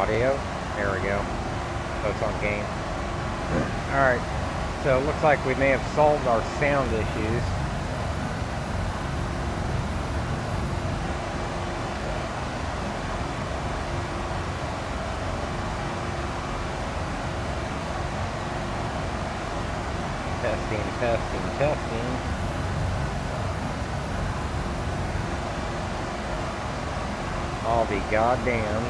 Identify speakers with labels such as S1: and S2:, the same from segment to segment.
S1: audio. There we go. So it's on game. Alright, so it looks like we may have solved our sound issues. Testing. I'll be goddamn.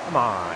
S1: Come on.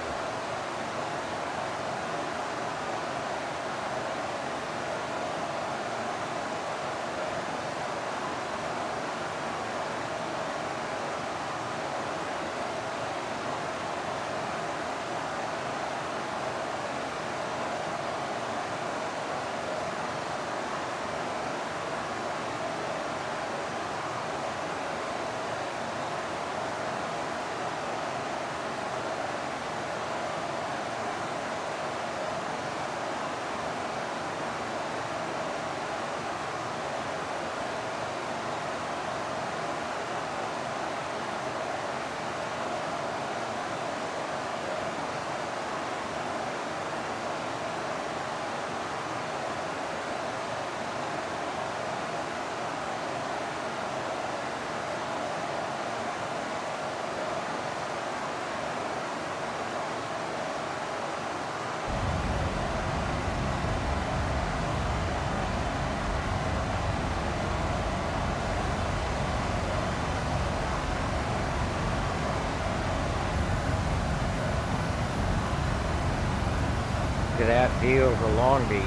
S1: Look at that view over Long Beach.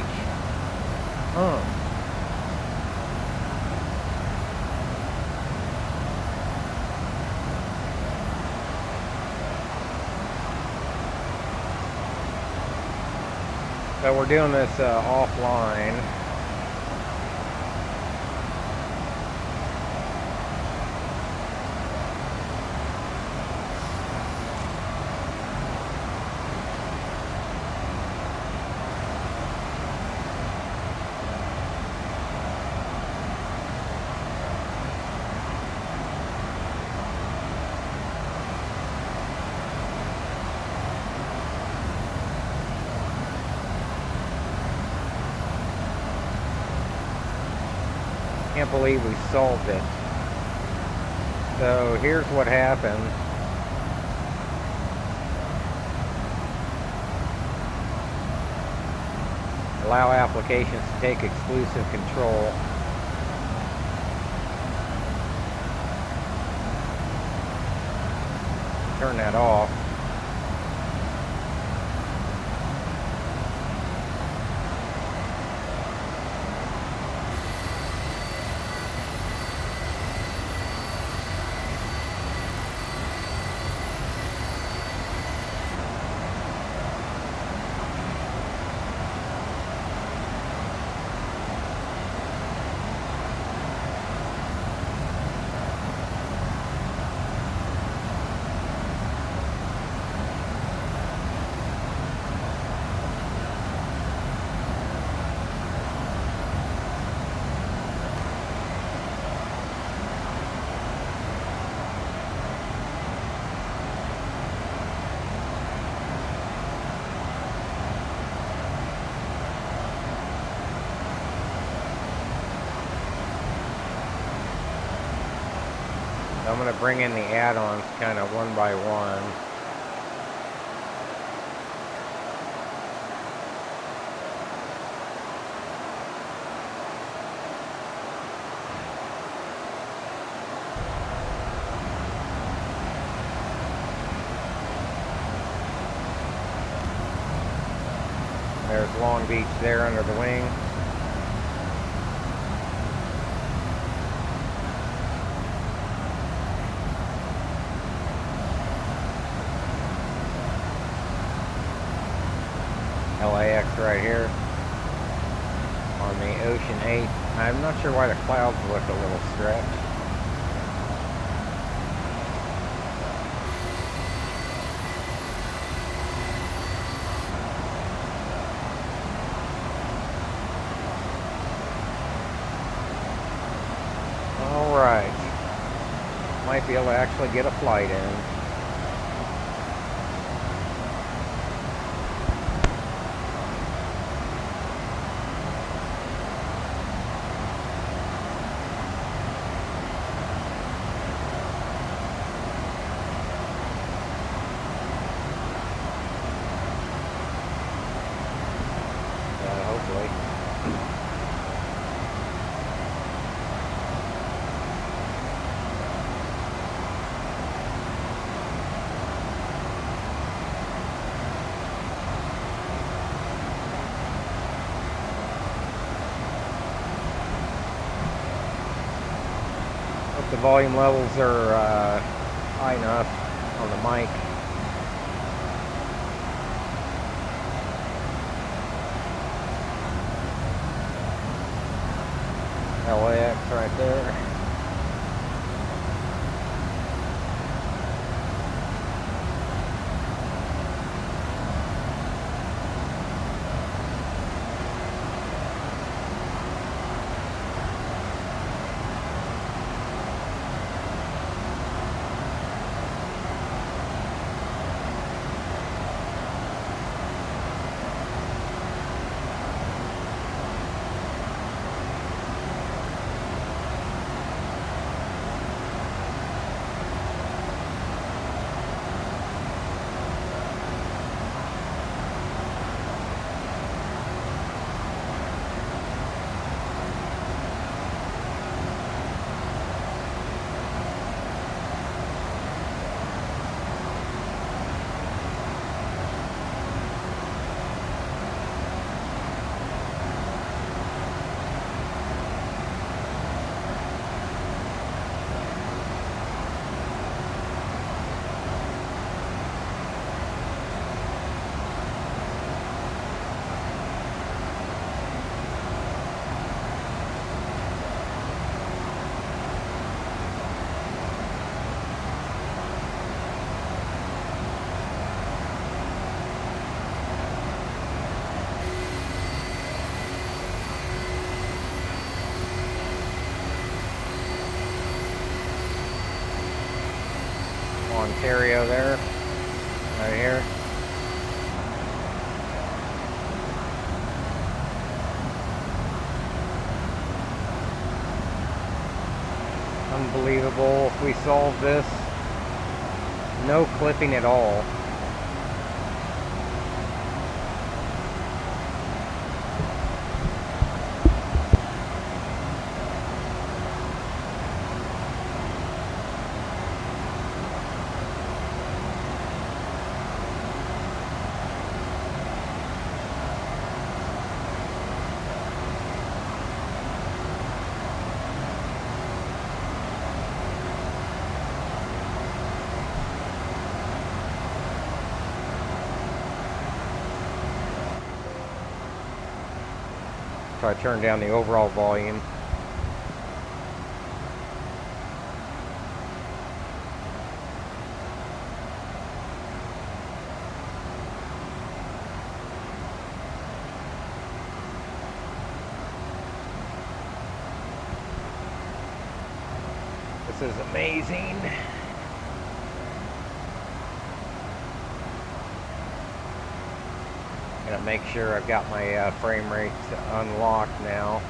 S1: Huh. So we're doing this offline. Can't believe we solved it. So here's what happened. Allow applications to take exclusive control. Turn that off. I'm going to bring in the add-ons kind of one by one. There's Long Beach there under the wing. LAX right here on the Ocean 8. I'm not sure why the clouds look a little stretched. Might be able to actually get a flight in. Hopefully. Hope the volume levels are high enough on the mic. LAX right there. Ontario there, right here. Unbelievable if we solve this. No clipping at all. So I turned down the overall volume. This is amazing. Gonna make sure I've got my frame rate unlocked now.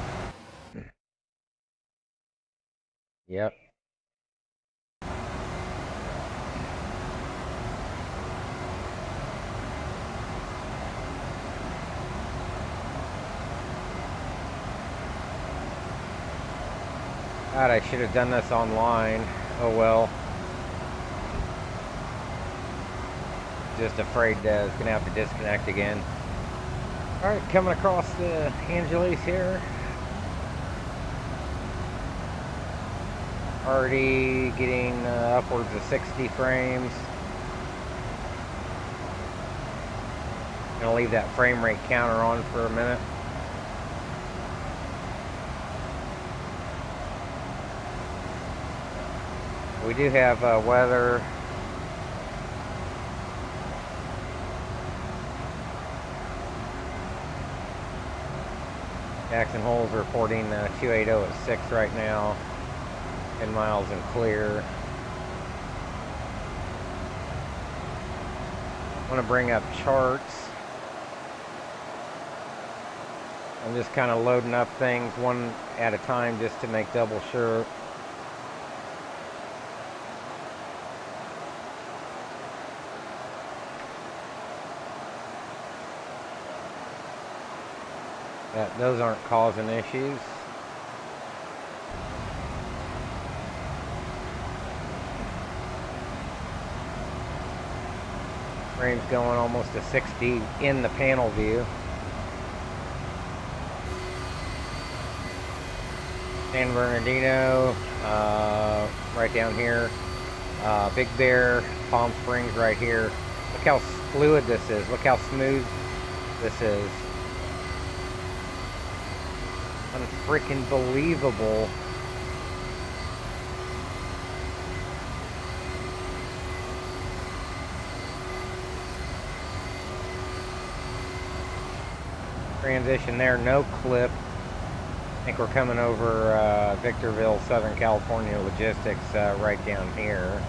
S1: Yep. God, I should have done this online. Oh well. Just afraid that it's gonna have to disconnect again. Alright, coming across the Angeles here. Already getting upwards of 60 frames. Gonna leave that frame rate counter on for a minute. We do have weather. Jackson Hole's reporting 280 at 6 right now. 10 miles and clear. want to bring up charts. I'm just kind of loading up things one at a time just to make double sure. That those aren't causing issues. Frame's going almost to 60 in the panel view. San Bernardino, right down here. Big Bear, Palm Springs right here. Look how fluid this is. Look how smooth this is. Unfreaking believable. Transition there, no clip. I think we're coming over Victorville, Southern California logistics right down here.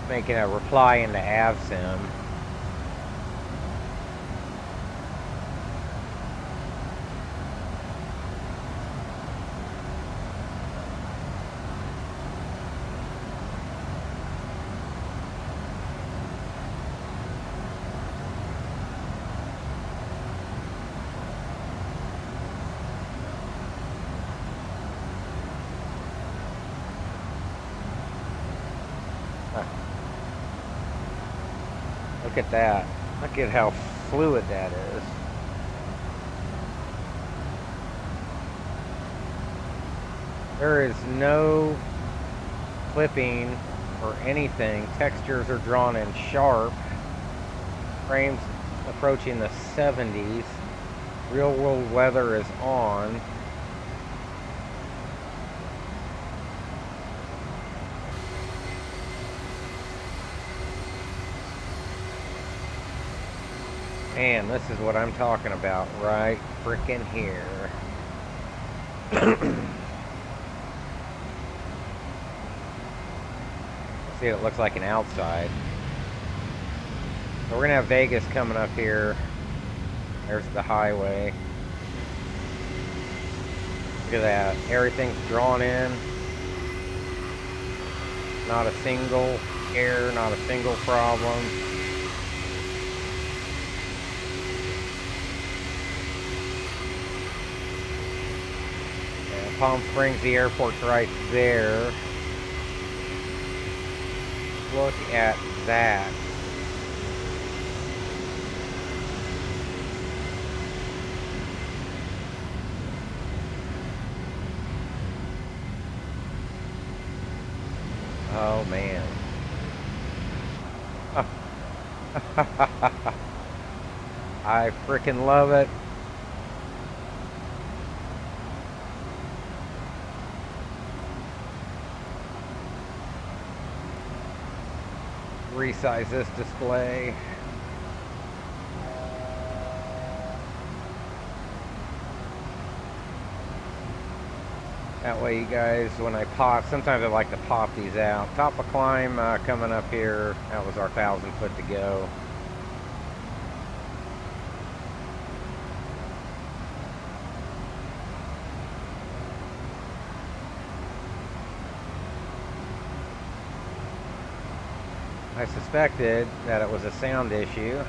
S1: Making a reply into AVSIM. Look at that. Look at how fluid that is. There is no clipping or anything. Textures are drawn in sharp. Frames approaching the 70s. Real world weather is on. Man, this is what I'm talking about right frickin' here. See what it looks like an outside. So we're gonna have Vegas coming up here. There's the highway. Look at that. Everything's drawn in. Not a single error, not a single problem. Palm Springs, the airport's right there. Look at that. Oh man. I frickin' love it. Resize this display. That way you guys, when I pop, sometimes I like to pop these out. Top of climb coming up here. That was our 1,000 foot to go. I suspected that it was a sound issue.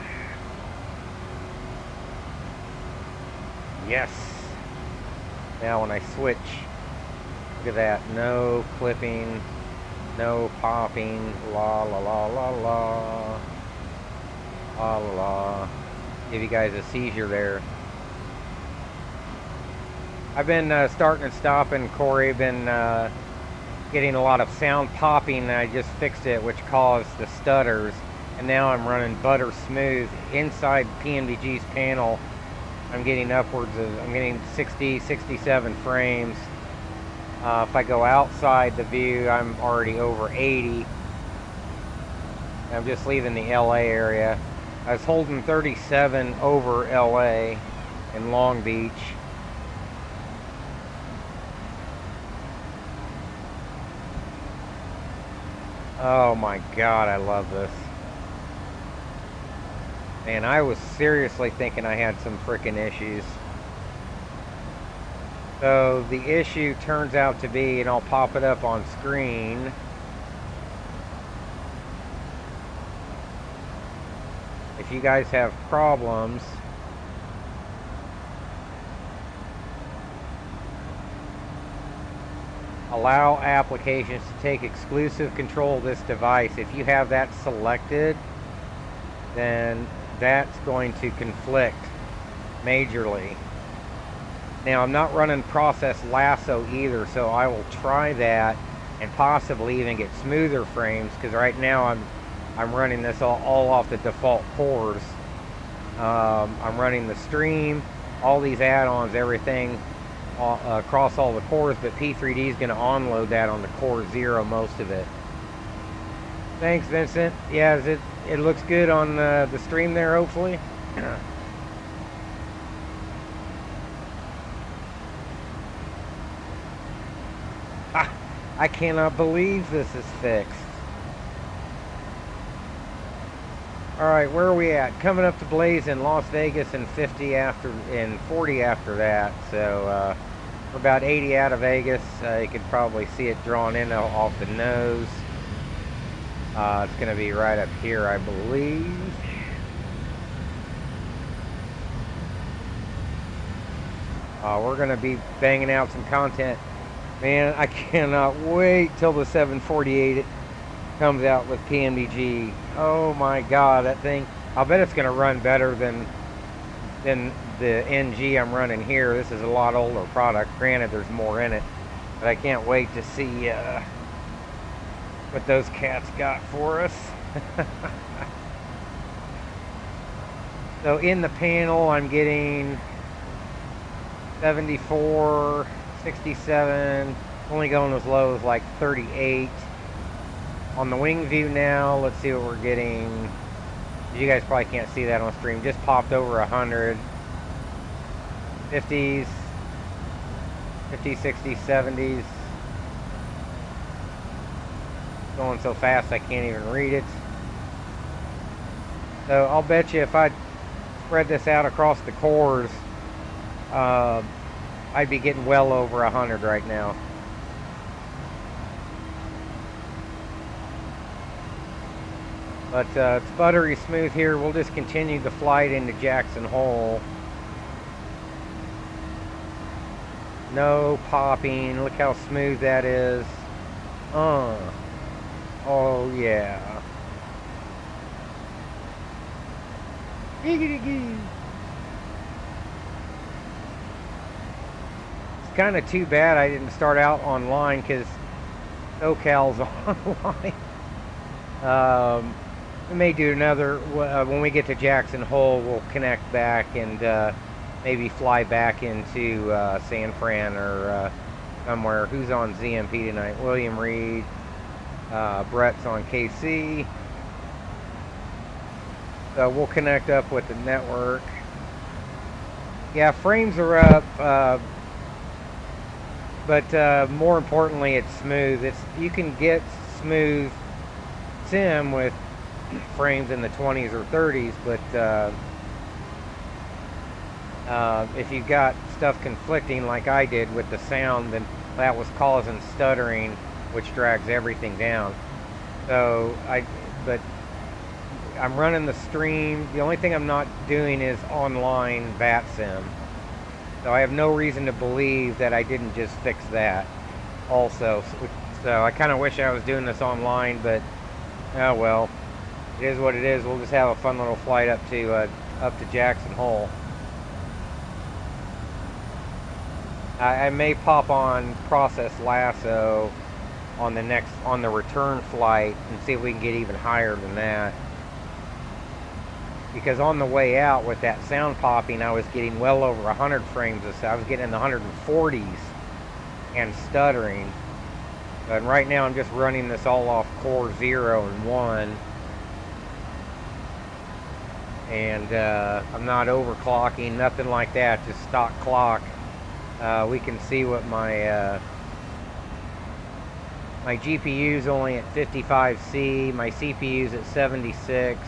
S1: Yes. Now when I switch, look at that. No clipping, no popping. La la la la la. La la la. Give you guys a seizure there. I've been starting and stopping. Corey, been getting a lot of sound popping. I just fixed it, which caused the stutters. And now I'm running butter smooth inside PMDG's panel. I'm getting upwards of, I'm getting 60, 67 frames. If I go outside the view, I'm already over 80. I'm just leaving the LA area. I was holding 37 over LA in Long Beach. Oh my God, I love this. Man, I was seriously thinking I had some freaking issues. So the issue turns out to be, and I'll pop it up on screen. If you guys have problems, allow applications to take exclusive control of this device. If you have that selected, then that's going to conflict majorly. Now, I'm not running process lasso either, so I will try that and possibly even get smoother frames, because right now I'm running this all off the default cores. I'm running the stream, all these add-ons, everything across all the cores, but P3D is going to onload that on the core 0, most of it. Thanks, Vincent. Yeah, it looks good on the stream there, hopefully. I cannot believe this is fixed. Alright, where are we at? Coming up to Blaze in Las Vegas and 50 after, and 40 after that. So we're about 80 out of Vegas. You could probably see it drawn in off the nose. It's going to be right up here, I believe. We're going to be banging out some content. Man, I cannot wait till the 748 comes out with PMDG. Oh my God, that thing! I'll bet it's going to run better than the NG I'm running here. This is a lot older product. Granted, there's more in it, but I can't wait to see what those cats got for us. So in the panel, I'm getting 74, 67, only going as low as like 38. On the wing view now, let's see what we're getting. You guys probably can't see that on stream. Just popped over 100. 50s, 50s, 60s, 70s. Going so fast I can't even read it. So I'll bet you if I spread this out across the cores, I'd be getting well over 100 right now. But it's buttery smooth here. We'll just continue the flight into Jackson Hole. No popping. Look how smooth that is. Oh yeah. It's kind of too bad I didn't start out online, because SoCal's online. We may do another, when we get to Jackson Hole, we'll connect back and maybe fly back into San Fran or somewhere. Who's on ZMP tonight? William Reed. Brett's on KC. So we'll connect up with the network. Yeah, frames are up, but more importantly, it's smooth. You can get smooth sim with frames in the 20s or 30s, but if you've got stuff conflicting like I did with the sound, then that was causing stuttering, which drags everything down. So but I'm running the stream. The only thing I'm not doing is online Vatsim. So I have no reason to believe that I didn't just fix that also. So I kind of wish I was doing this online, but oh well. It is what it is. We'll just have a fun little flight up to Jackson Hole. I may pop on Process Lasso on the return flight and see if we can get even higher than that. Because on the way out with that sound popping, I was getting well over 100 frames a second. I was getting in the 140s and stuttering. And right now I'm just running this all off Core 0 and 1. And I'm not overclocking, nothing like that, just stock clock. We can see what my GPU's only at 55C, my CPU's at 76,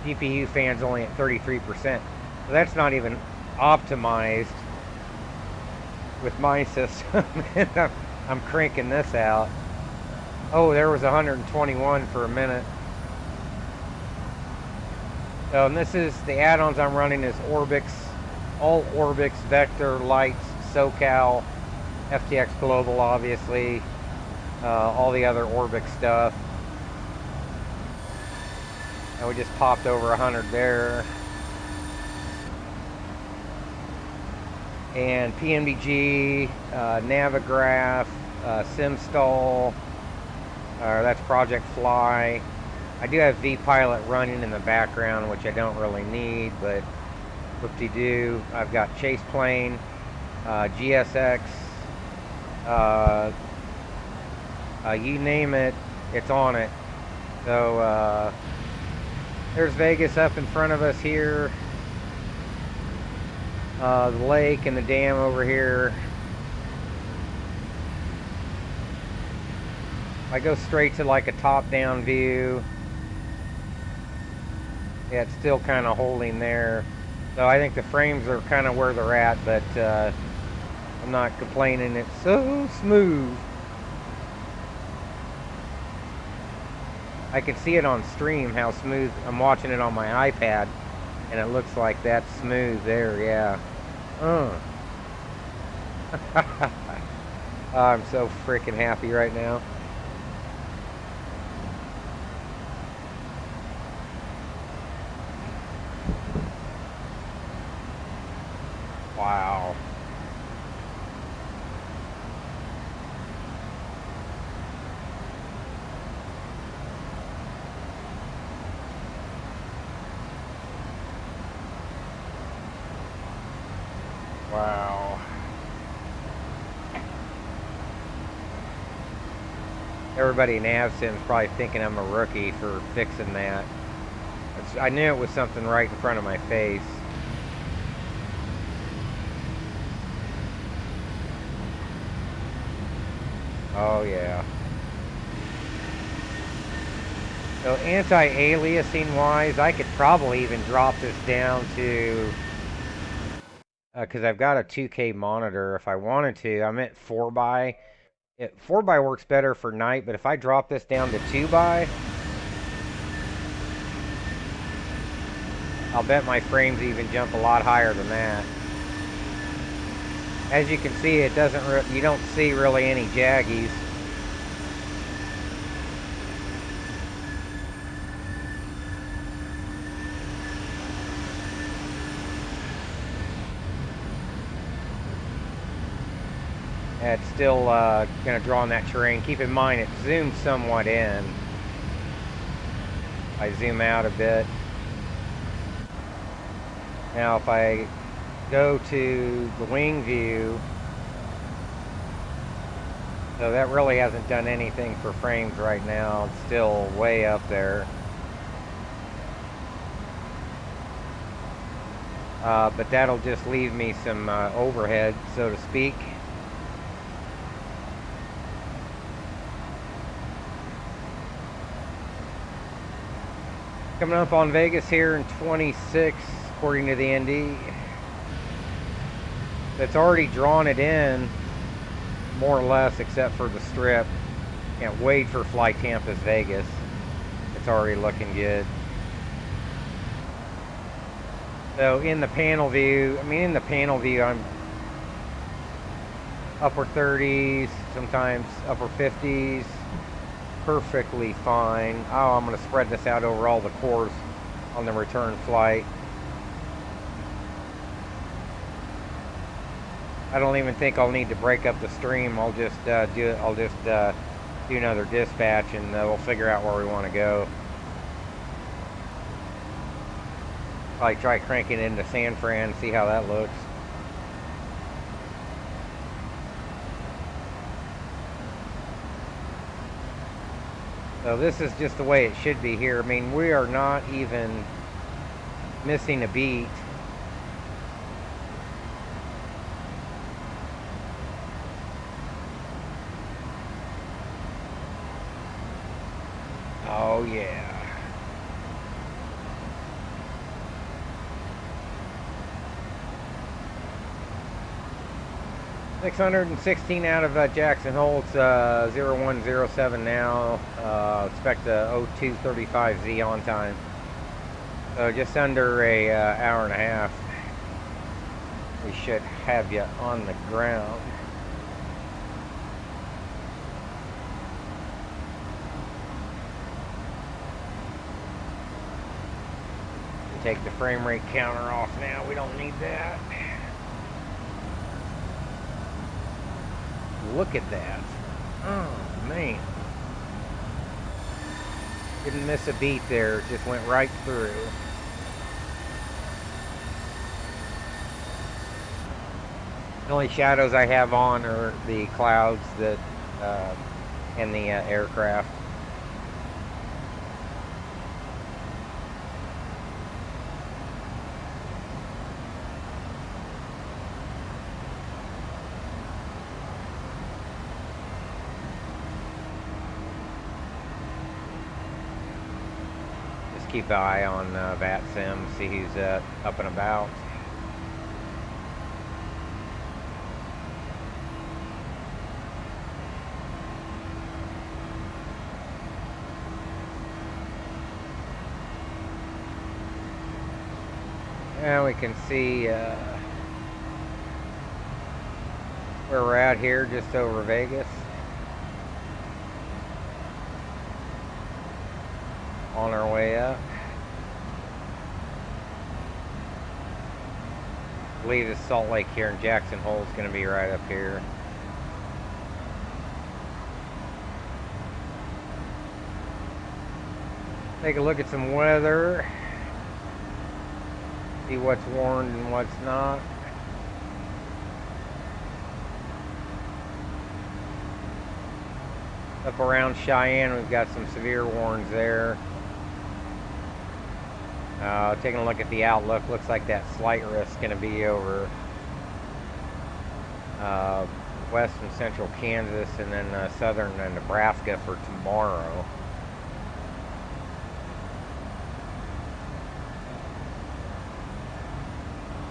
S1: GPU fan's only at 33%. So that's not even optimized with my system. I'm cranking this out. Oh, there was 121 for a minute. So, and this is the add-ons I'm running is ORBX, all ORBX, Vector, Lights, SoCal, FTX Global, obviously, all the other ORBX stuff. And we just popped over 100 there. And PMDG, NAVIGRAPH, SimStall, that's Project Fly. I do have vPilot running in the background, which I don't really need, but whoop-de-doo. I've got Chase Plane, GSX, you name it, it's on it. So there's Vegas up in front of us here. The lake and the dam over here. I go straight to like a top-down view. Yeah, it's still kind of holding there. So I think the frames are kind of where they're at, but I'm not complaining. It's so smooth. I can see it on stream how smooth. I'm watching it on my iPad, and it looks like that's smooth there. Yeah. I'm so freaking happy right now. Wow. Wow. Everybody in AvSim's probably thinking I'm a rookie for fixing that. I knew it was something right in front of my face. Oh yeah. So anti-aliasing wise, I could probably even drop this down to, because I've got a 2K monitor if I wanted to. I'm at 4x. 4x works better for night, but if I drop this down to 2x, I'll bet my frames even jump a lot higher than that. As you can see, it doesn't. You don't see really any jaggies. It's still going to draw on that terrain. Keep in mind, it zoomed somewhat in. I zoom out a bit. Now, if I go to the wing view, so that really hasn't done anything for frames right now. It's still way up there. But that'll just leave me some overhead, so to speak. Coming up on Vegas here in 26, according to the ND. That's already drawn it in, more or less, except for the strip. Can't wait for Fly Tampa's Vegas. It's already looking good. So in the panel view, I'm upper 30s, sometimes upper 50s, perfectly fine. Oh, I'm going to spread this out over all the cores on the return flight. I don't even think I'll need to break up the stream. I'll just do another dispatch, and we'll figure out where we want to go. Probably try cranking it into San Fran, see how that looks. So this is just the way it should be here. I mean, we are not even missing a beat. Oh yeah. $616 out of Jackson Hole. It's 0107 now. Expect a 0235Z on time. So just under a hour and a half. We should have you on the ground. Take the frame rate counter off now. We don't need that. Look at that. Oh, man. Didn't miss a beat there. It just went right through. The only shadows I have on are the clouds that and the aircraft. Keep an eye on Vatsim, see who's up and about. And we can see where we're at here, just over Vegas. On our way up. I believe the Salt Lake here in Jackson Hole is going to be right up here. Take a look at some weather. See what's warned and what's not. Up around Cheyenne, we've got some severe warns there. Taking a look at the outlook, looks like that slight risk is going to be over west and central Kansas, and then southern Nebraska for tomorrow.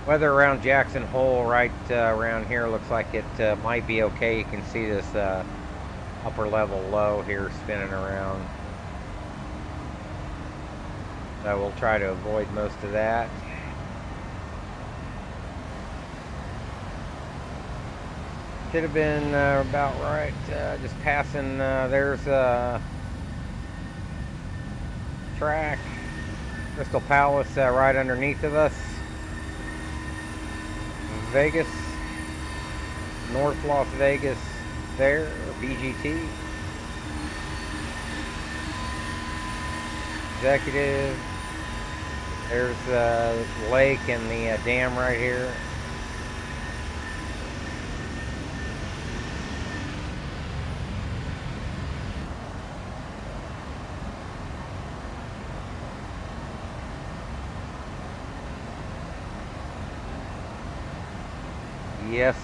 S1: Weather around Jackson Hole, right around here, looks like it might be okay. You can see this upper level low here spinning around. So we'll try to avoid most of that. Should have been about right, just passing, there's a track, Crystal Palace right underneath of us. Vegas, North Las Vegas there, BGT. Executive. There's the lake and the dam right here. Yes,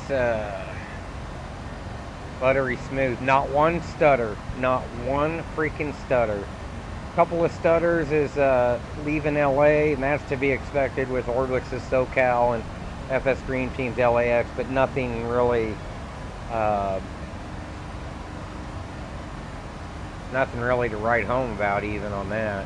S1: buttery smooth. Not one stutter. Not one freaking stutter. Couple of stutters is leaving LA, and that's to be expected with ORBX's SoCal and FS Green Team's LAX, but nothing really to write home about even on that.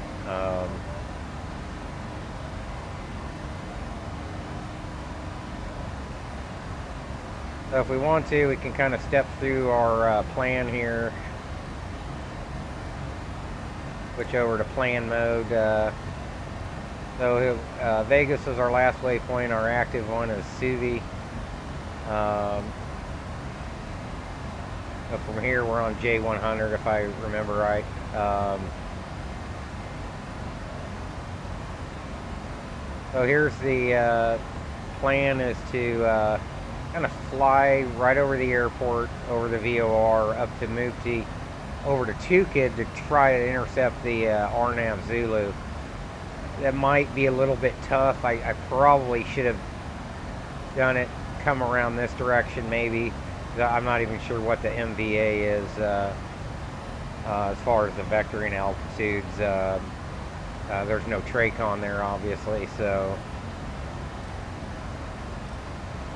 S1: So if we want to, we can kind of step through our plan here. Switch over to plan mode. So Vegas is our last waypoint. Our active one is Suvi. So from here, we're on J100, if I remember right. So here's the plan, is to kind of fly right over the airport, over the VOR, up to M.2 over to TOPCAT to try to intercept the RNAV Zulu. That might be a little bit tough. I probably should have done it, come around this direction maybe. I'm not even sure what the MVA is as far as the vectoring altitudes. There's no TRACON there, obviously, so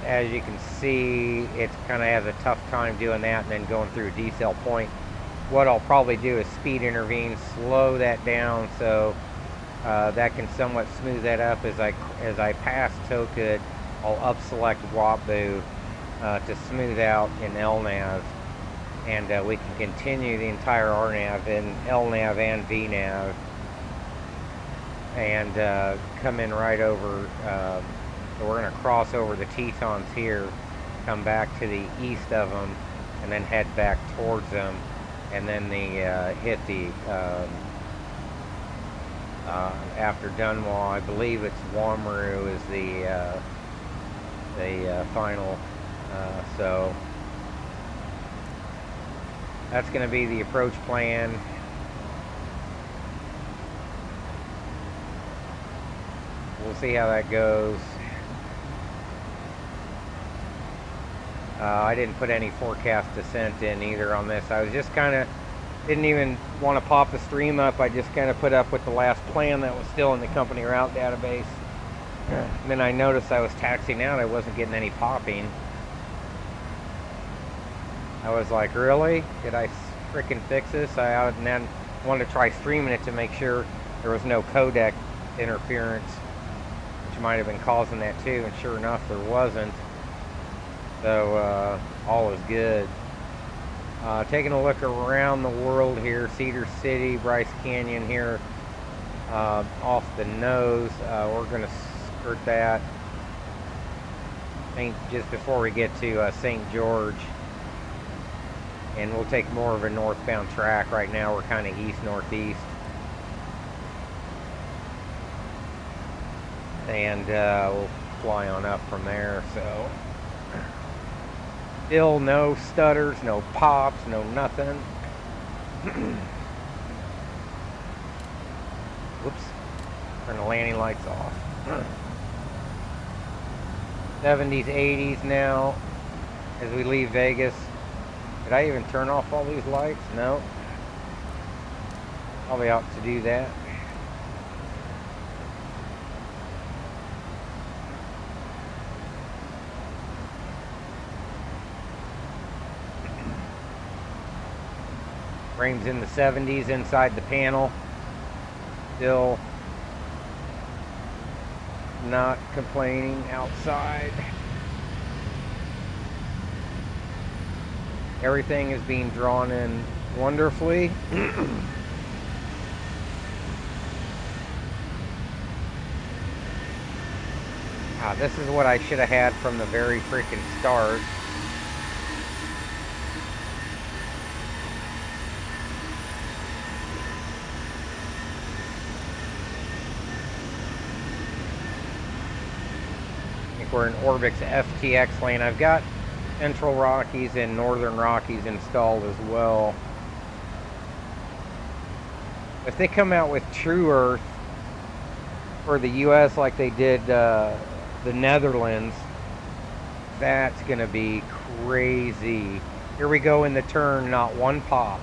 S1: as you can see, it kind of has a tough time doing that and then going through a decel point. What I'll probably do is speed intervene, slow that down, so that can somewhat smooth that up. As I pass TOPCAT, I'll up select WAPBU to smooth out in LNAV, and we can continue the entire RNAV in LNAV and VNAV, and come in right over. So we're going to cross over the Tetons here, come back to the east of them, and then head back towards them, and then hit the after Dunwall, I believe it's Wamaru is the final. So that's going to be the approach plan. We'll see how that goes. I didn't put any forecast descent in either on this. I was just kind of, didn't even want to pop the stream up. I just kind of put up with the last plan that was still in the company route database. And then I noticed I was taxiing out. I wasn't getting any popping. I was like, really? Did I frickin' fix this? And then wanted to try streaming it to make sure there was no codec interference, which might have been causing that too. And sure enough, there wasn't. So all is good. Taking a look around the world here, Cedar City, Bryce Canyon here, off the nose. We're going to skirt that. Just before we get to St. George, and we'll take more of a northbound track. Right now we're kind of east-northeast, and we'll fly on up from there. So still no stutters, no pops, no nothing. Whoops. Turn the landing lights off. 70s, 80s now as we leave Vegas. Did I even turn off all these lights? No. Probably ought to do that. Frames in the 70s inside the panel. Still not complaining outside. Everything is being drawn in wonderfully. This is what I should have had from the very freaking start. We're in ORBX FTX lane. I've got Central Rockies and Northern Rockies installed as well. If they come out with True Earth for the US like they did the Netherlands, that's gonna be crazy. Here we go in the turn, not one pop,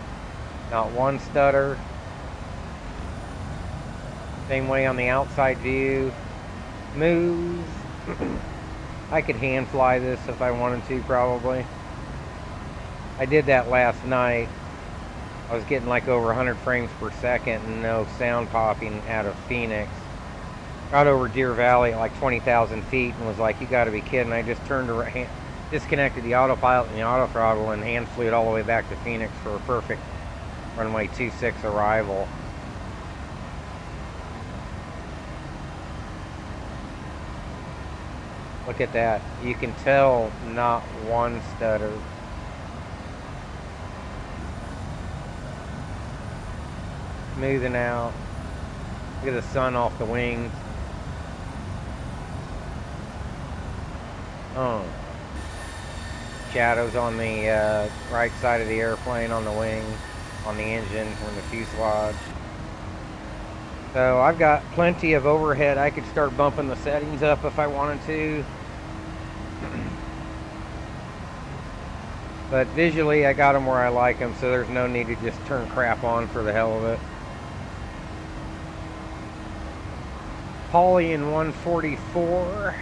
S1: not one stutter. Same way on the outside view. Smooth. I could hand fly this if I wanted to, probably. I did that last night. I was getting like over 100 frames per second and no sound popping out of Phoenix. Got over Deer Valley at like 20,000 feet and was like, you gotta be kidding. I just turned around, disconnected the autopilot and the auto throttle and hand flew it all the way back to Phoenix for a perfect runway 26 arrival. Look at that. You can tell not one stutter. Smoothing out. Look at the sun off the wings. Oh. Shadows on the right side of the airplane, on the wing, on the engine, on the fuselage. So I've got plenty of overhead. I could start bumping the settings up if I wanted to. But visually I got them where I like them, so there's no need to just turn crap on for the hell of it. Poly in 144.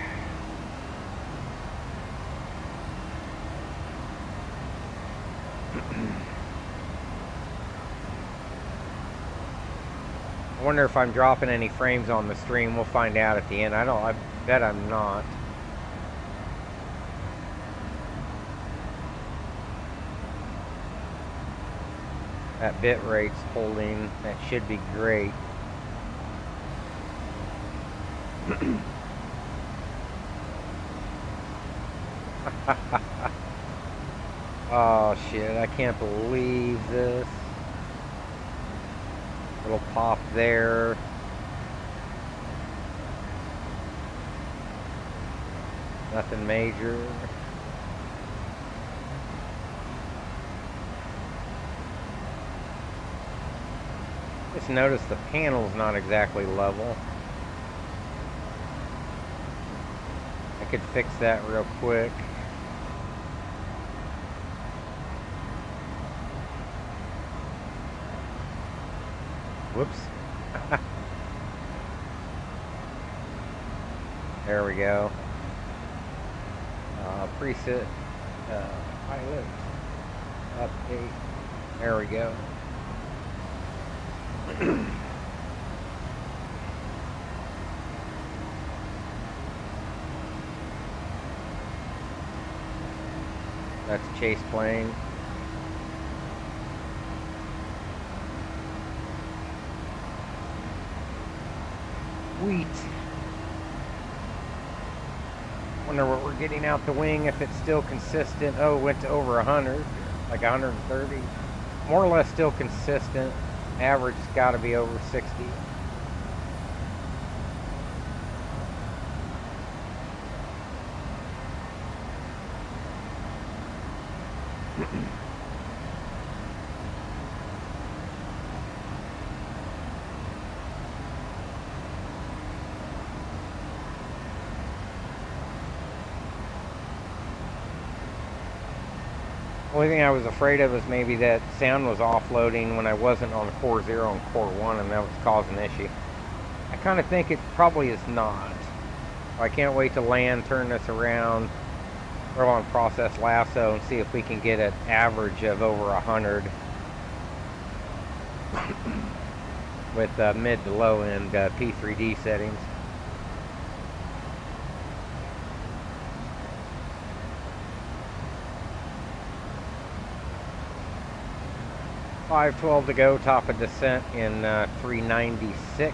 S1: I wonder if I'm dropping any frames on the stream. We'll find out at the end. I bet I'm not. That bit rate's holding. That should be great. Oh shit, I can't believe this. Little pop there. Nothing major. Just notice the panel's not exactly level. I could fix that real quick. Whoops. There we go. Preset pilot update. There we go. That's chase plane. Sweet. Wonder what we're getting out the wing, if it's still consistent. Oh, it went to over 100, like 130. More or less still consistent. Average has got to be over 60. Only thing I was afraid of is maybe that sound was offloading when I wasn't on core 0 and core 1, and that was causing an issue. I kind of think it probably is not. I can't wait to land, turn this around, throw on process lasso, and see if we can get an average of over 100 with mid to low end P3D settings. .512 to go, top of descent in 396.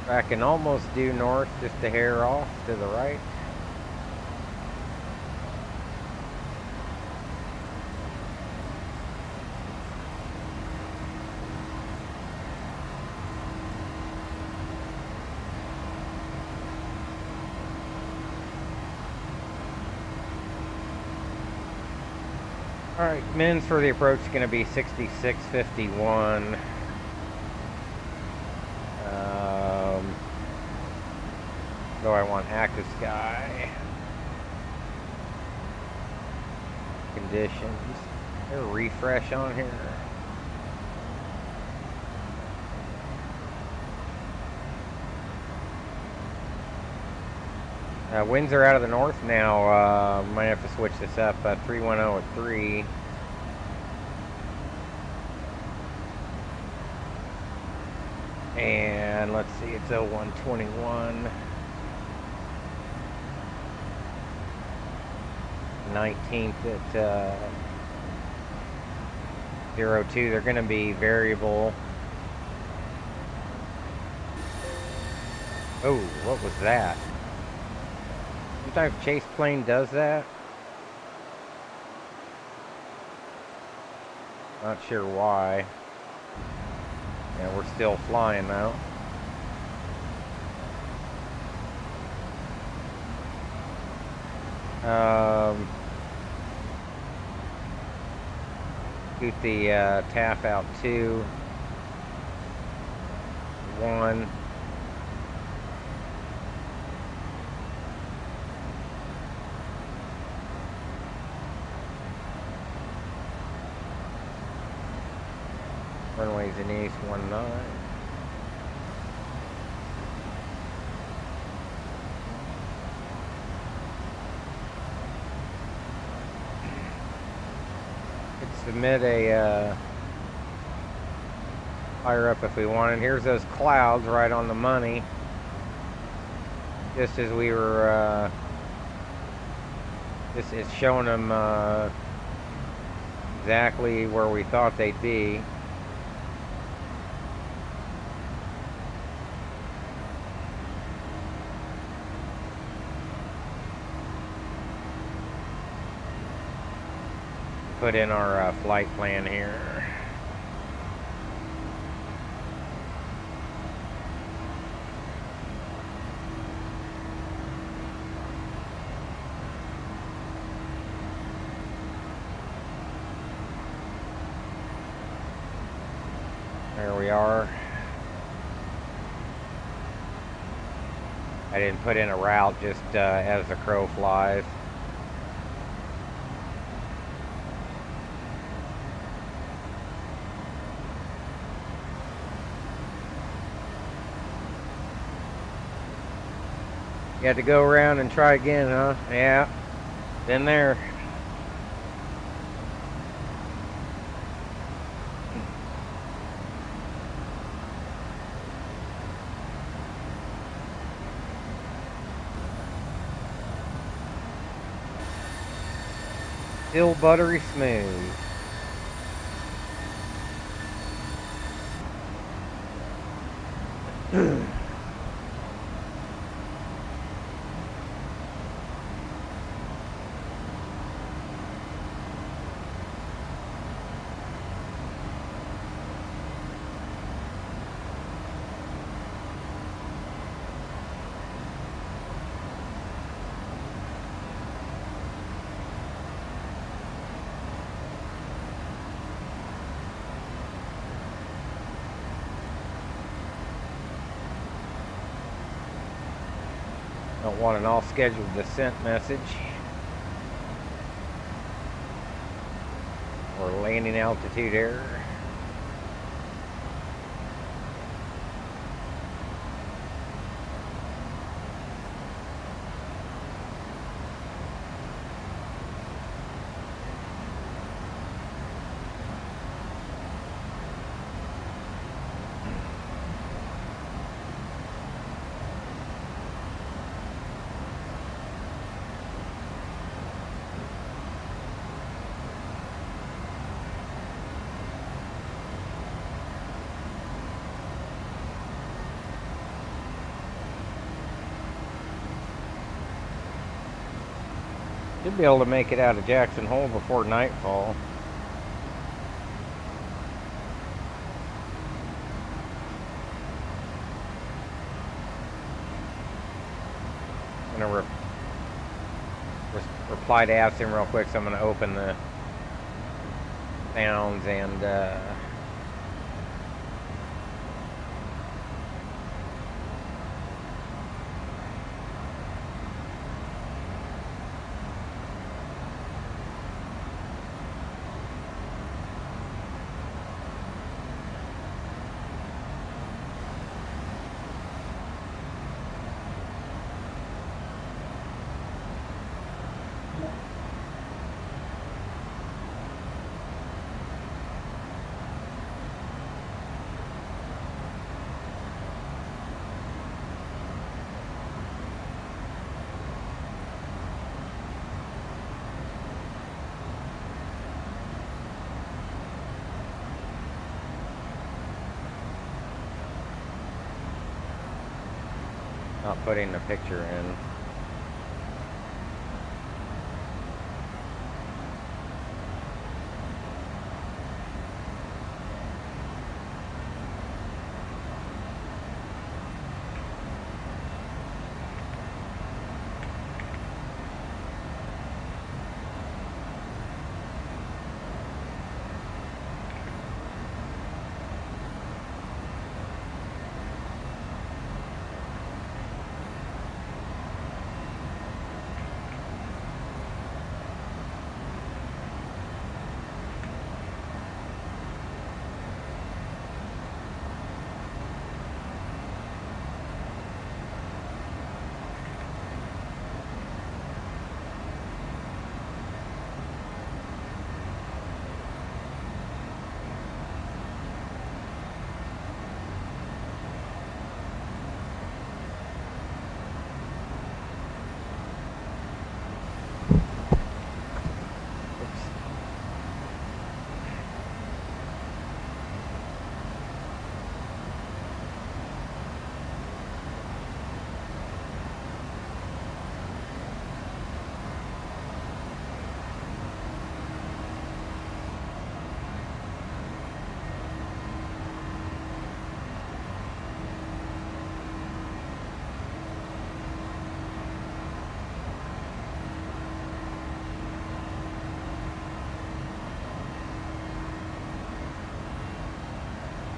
S1: Tracking almost due north, just a hair off to the right. Alright, mins for the approach is going to be 66.51. So I want active sky. Conditions. Is there a refresh on here? Winds are out of the north now. Might have to switch this up. 310 at 3. And let's see, it's 0121. 19th at 02. They're going to be variable. Oh, what was that? Sometimes chase plane does that. Not sure why. Yeah, we're still flying though. Scoot the TAF out 2, 1. Runways in east 19. Submit a fire up if we wanted. Here's those clouds right on the money. Just as we were, this is showing them exactly where we thought they'd be. Put in our flight plan here. There we are. I didn't put in a route, just as the crow flies. You had to go around and try again, huh? Yeah, been there. Still buttery smooth. Don't want an all-scheduled descent message. Or landing altitude error. Should be able to make it out of Jackson Hole before nightfall. I'm gonna reply to Vatsim real quick, so I'm gonna open the sounds and Not putting the picture in.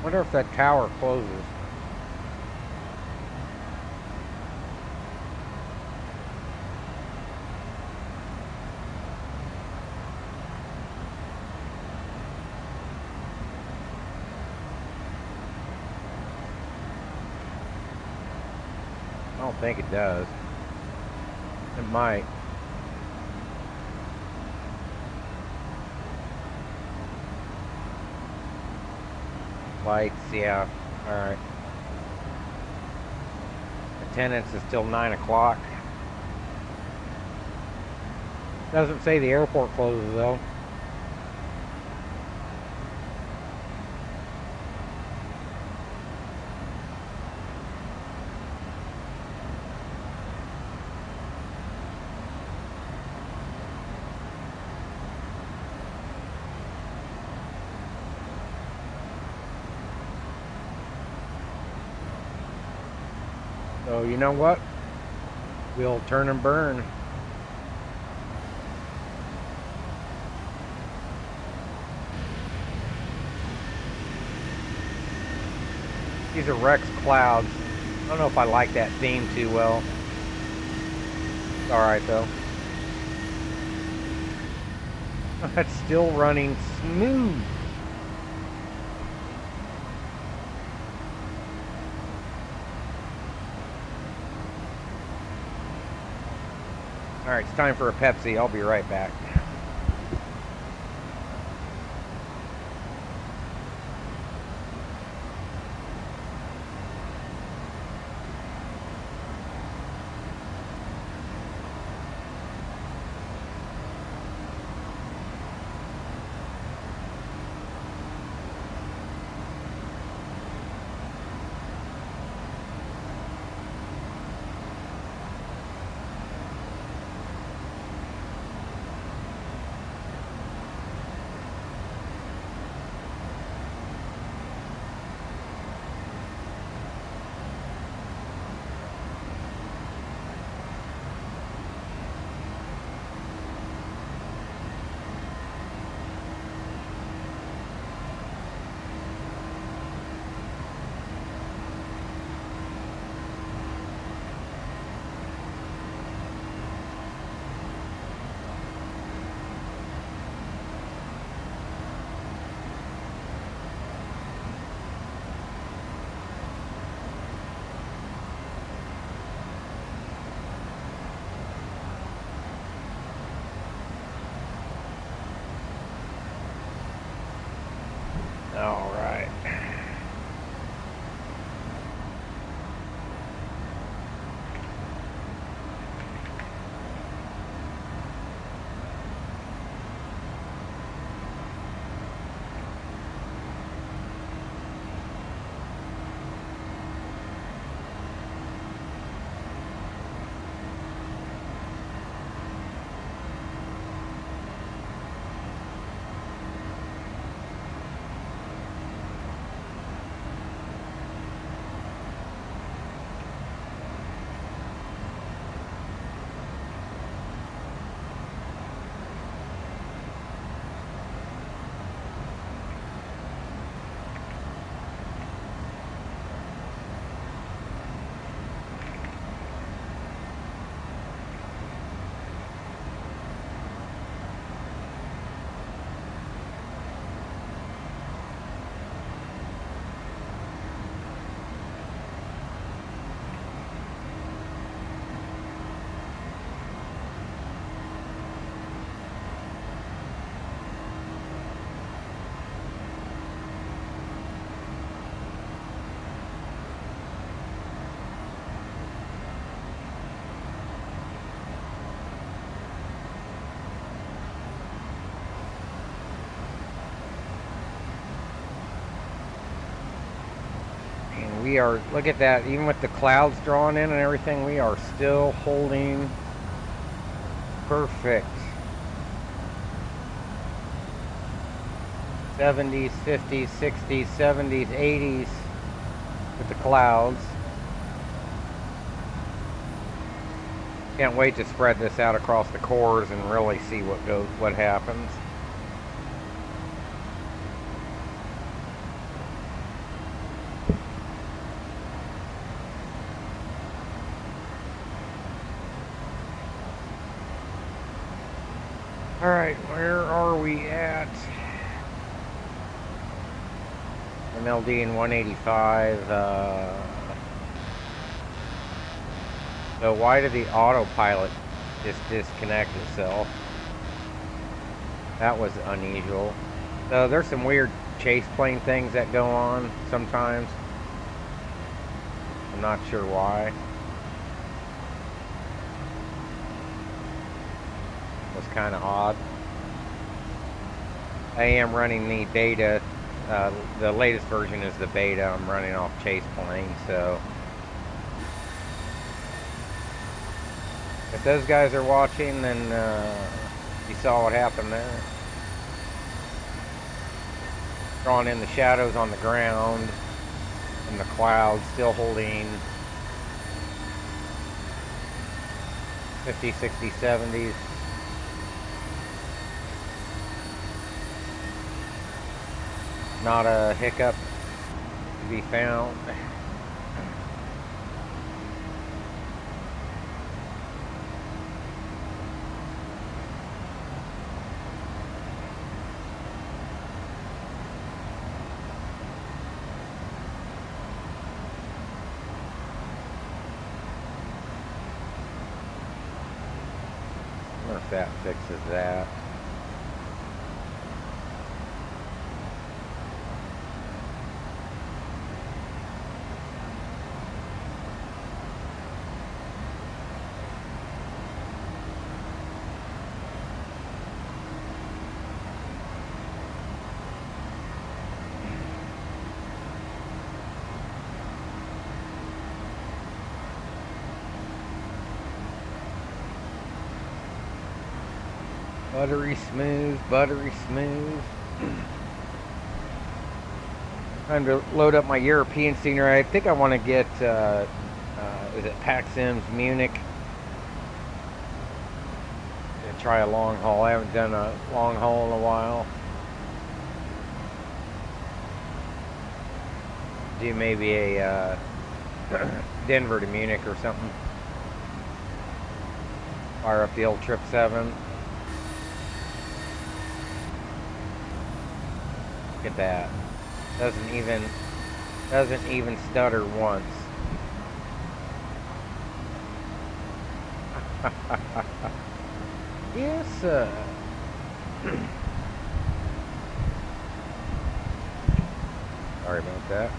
S1: Wonder if that tower closes. I don't think it does. It might. Lights, yeah. Alright. Attendance is till 9 o'clock. Doesn't say the airport closes though. So you know what? We'll turn and burn. These are Rex clouds. I don't know if I like that theme too well. It's alright though. That's still running smooth. Alright, it's time for a Pepsi. I'll be right back. All right. We are, look at that, even with the clouds drawn in and everything, we are still holding perfect. 70s, 50s, 60s, 70s, 80s with the clouds. Can't wait to spread this out across the cores and really see what happens. All right, where are we at? MLD in 185. So why did the autopilot just disconnect itself? That was unusual. So there's some weird chase plane things that go on sometimes. I'm not sure why. It was kind of odd. I am running the beta. The latest version is the beta. I'm running off chase plane, so if those guys are watching, then you saw what happened there. Drawing in the shadows on the ground and the clouds still holding 50, 60, 70s. Not a hiccup to be found. I wonder if that fixes that. Buttery smooth, buttery smooth. Time to load up my European scenery. I think I want to get, is it PAX-M's Munich? Gonna try a long haul. I haven't done a long haul in a while. Do maybe a Denver to Munich or something. Fire up the old 777. Look at that. Doesn't even stutter once. Yes, sorry about that.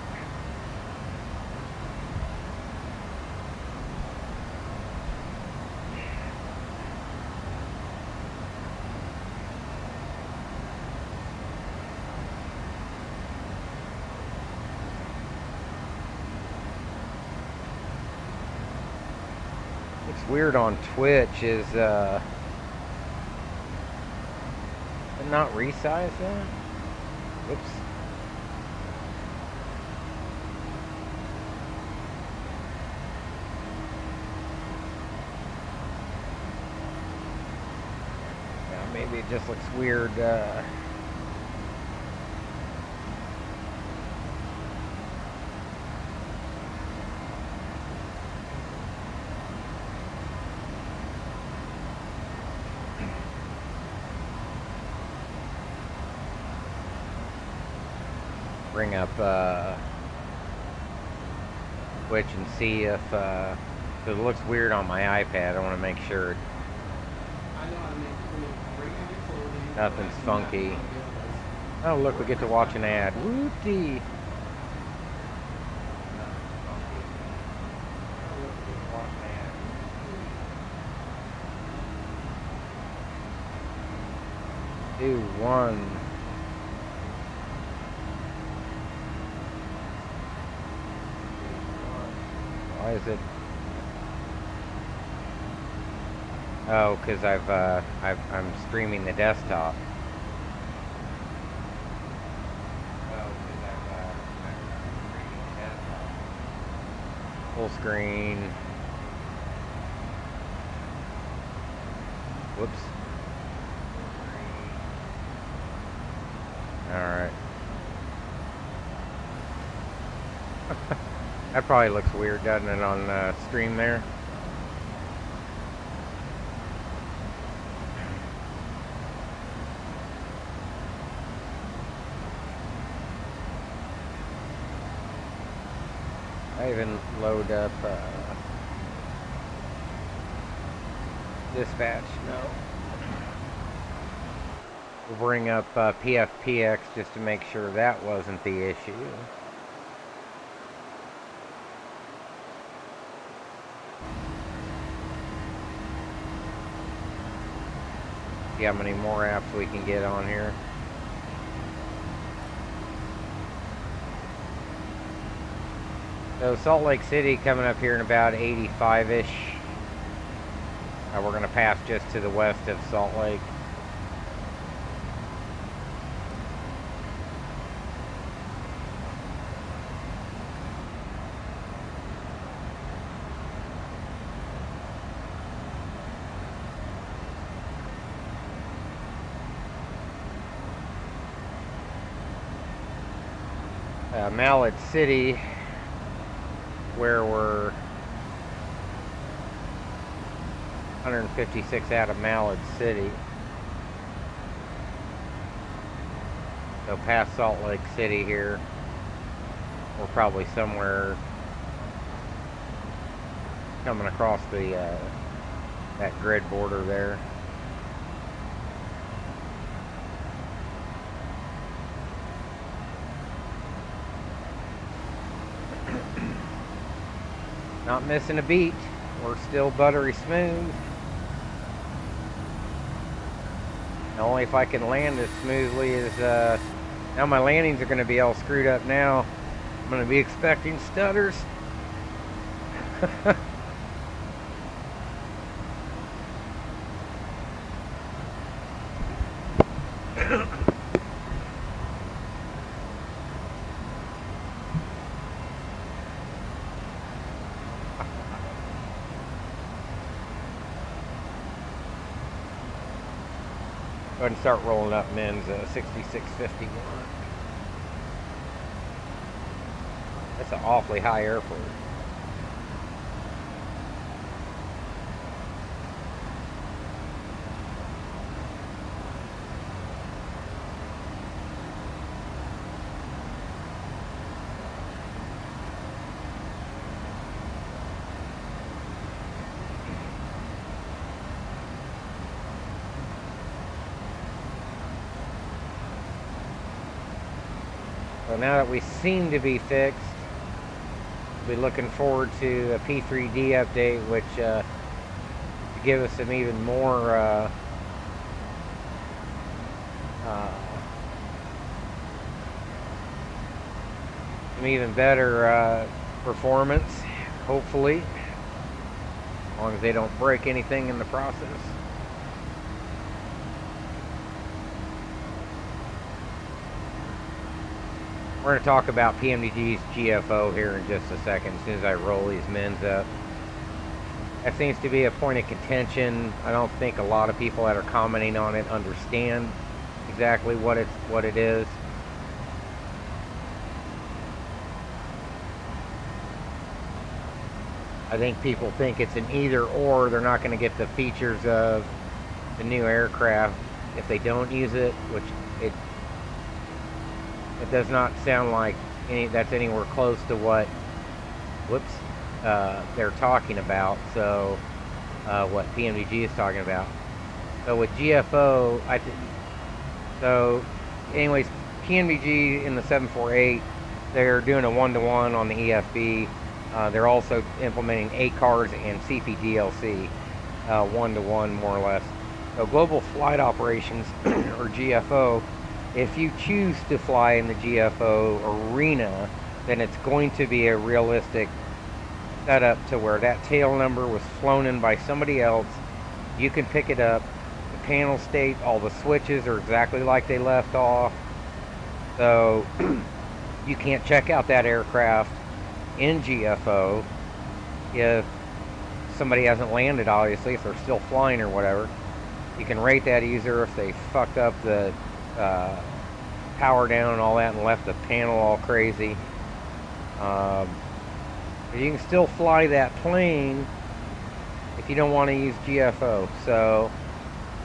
S1: Weird on Twitch is not resize that? Whoops. Yeah, maybe it just looks weird. Bring up Twitch and see if cause it looks weird on my iPad. I want to make sure nothing's funky. Oh look, we get to watch an ad. Whoopty. Two, one. Why is it? Oh, because I'm streaming the desktop. Full screen. Whoops. Alright. That probably looks weird, doesn't it, on stream there? I even load up dispatch. No. We'll bring up PFPX just to make sure that wasn't the issue. See how many more apps we can get on here. So Salt Lake City coming up here in about 85-ish. We're going to pass just to the west of Salt Lake. Mallet City, where we're 156 out of Mallet City. So past Salt Lake City here, we're probably somewhere coming across the that grid border there. Not missing a beat. We're still buttery smooth. Only if I can land as smoothly as now my landings are going to be all screwed up now. I'm going to be expecting stutters. Go ahead and start rolling up men's 6651. That's an awfully high airport. So now that we seem to be fixed, we'll be looking forward to a P3D update, which to give us some even more some even better performance, hopefully, as long as they don't break anything in the process. We're going to talk about PMDG's GFO here in just a second, as soon as I roll these men's up. That seems to be a point of contention. I don't think a lot of people that are commenting on it understand exactly what it is. I think people think it's an either or. They're not going to get the features of the new aircraft if they don't use it, which it does not sound like that's anywhere close to what they're talking about. So what PMDG is talking about. So with GFO, so anyways, PMDG in the 748, they're doing a 1-to-1 on the EFB. They're also implementing ACARS and CP-DLC 1-to-1 more or less. So Global Flight Operations, or GFO, if you choose to fly in the GFO arena, then it's going to be a realistic set up to where that tail number was flown in by somebody else. You can pick it up. The panel state, all the switches are exactly like they left off. So you can't check out that aircraft in GFO if somebody hasn't landed, obviously, if they're still flying or whatever. You can rate that user if they fucked up the power down and all that and left the panel all crazy. But you can still fly that plane if you don't want to use GFO. So,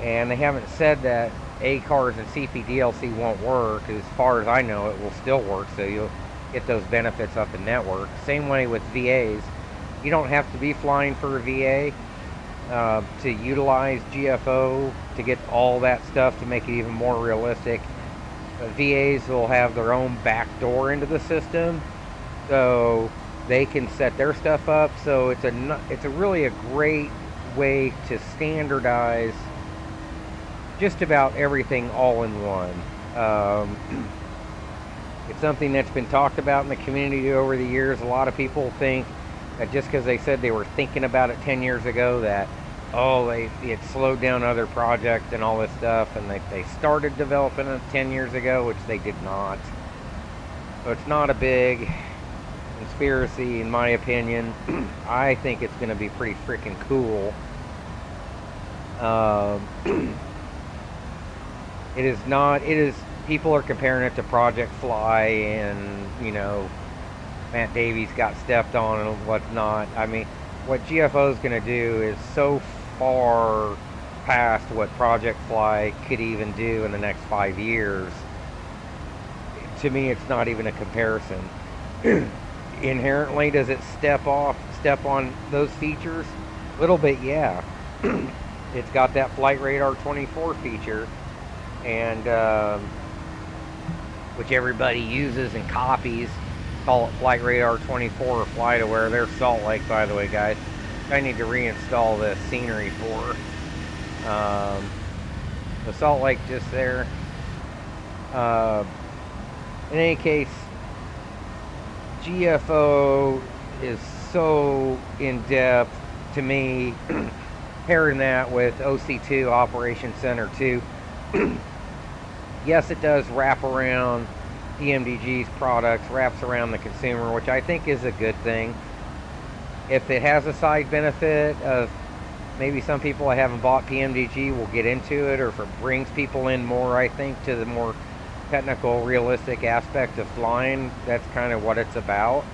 S1: and they haven't said that ACARS and CPDLC won't work. As far as I know, it will still work, so you'll get those benefits up the network. Same way with VAs. You don't have to be flying for a VA to utilize GFO to get all that stuff to make it even more realistic. VAs will have their own back door into the system, so they can set their stuff up. So it's a really a great way to standardize just about everything all in one. It's something that's been talked about in the community over the years. A lot of people think that just because they said they were thinking about it 10 years ago that, oh, it slowed down other projects and all this stuff, and they started developing it 10 years ago, which they did not. So it's not a big conspiracy, in my opinion. I think it's going to be pretty freaking cool. It is not, it is, people are comparing it to Project Fly, and, you know, Matt Davies got stepped on and whatnot. I mean, what GFO is going to do is so far past what Project Fly could even do in the next 5 years. To me, it's not even a comparison. Inherently, does it step on those features? A little bit, yeah. It's got that Flight Radar 24 feature, and which everybody uses and copies. Call it Flight Radar 24 or FlightAware. There's Salt Lake, by the way, guys. I need to reinstall the scenery for. The Salt Lake just there. In any case, GFO is so in-depth to me. Pairing that with OC2, Operation Center 2. Yes, it does wrap around PMDG's products, wraps around the consumer, which I think is a good thing. If it has a side benefit of maybe some people that haven't bought PMDG will get into it, or if it brings people in more, I think, to the more technical, realistic aspect of flying, that's kind of what it's about.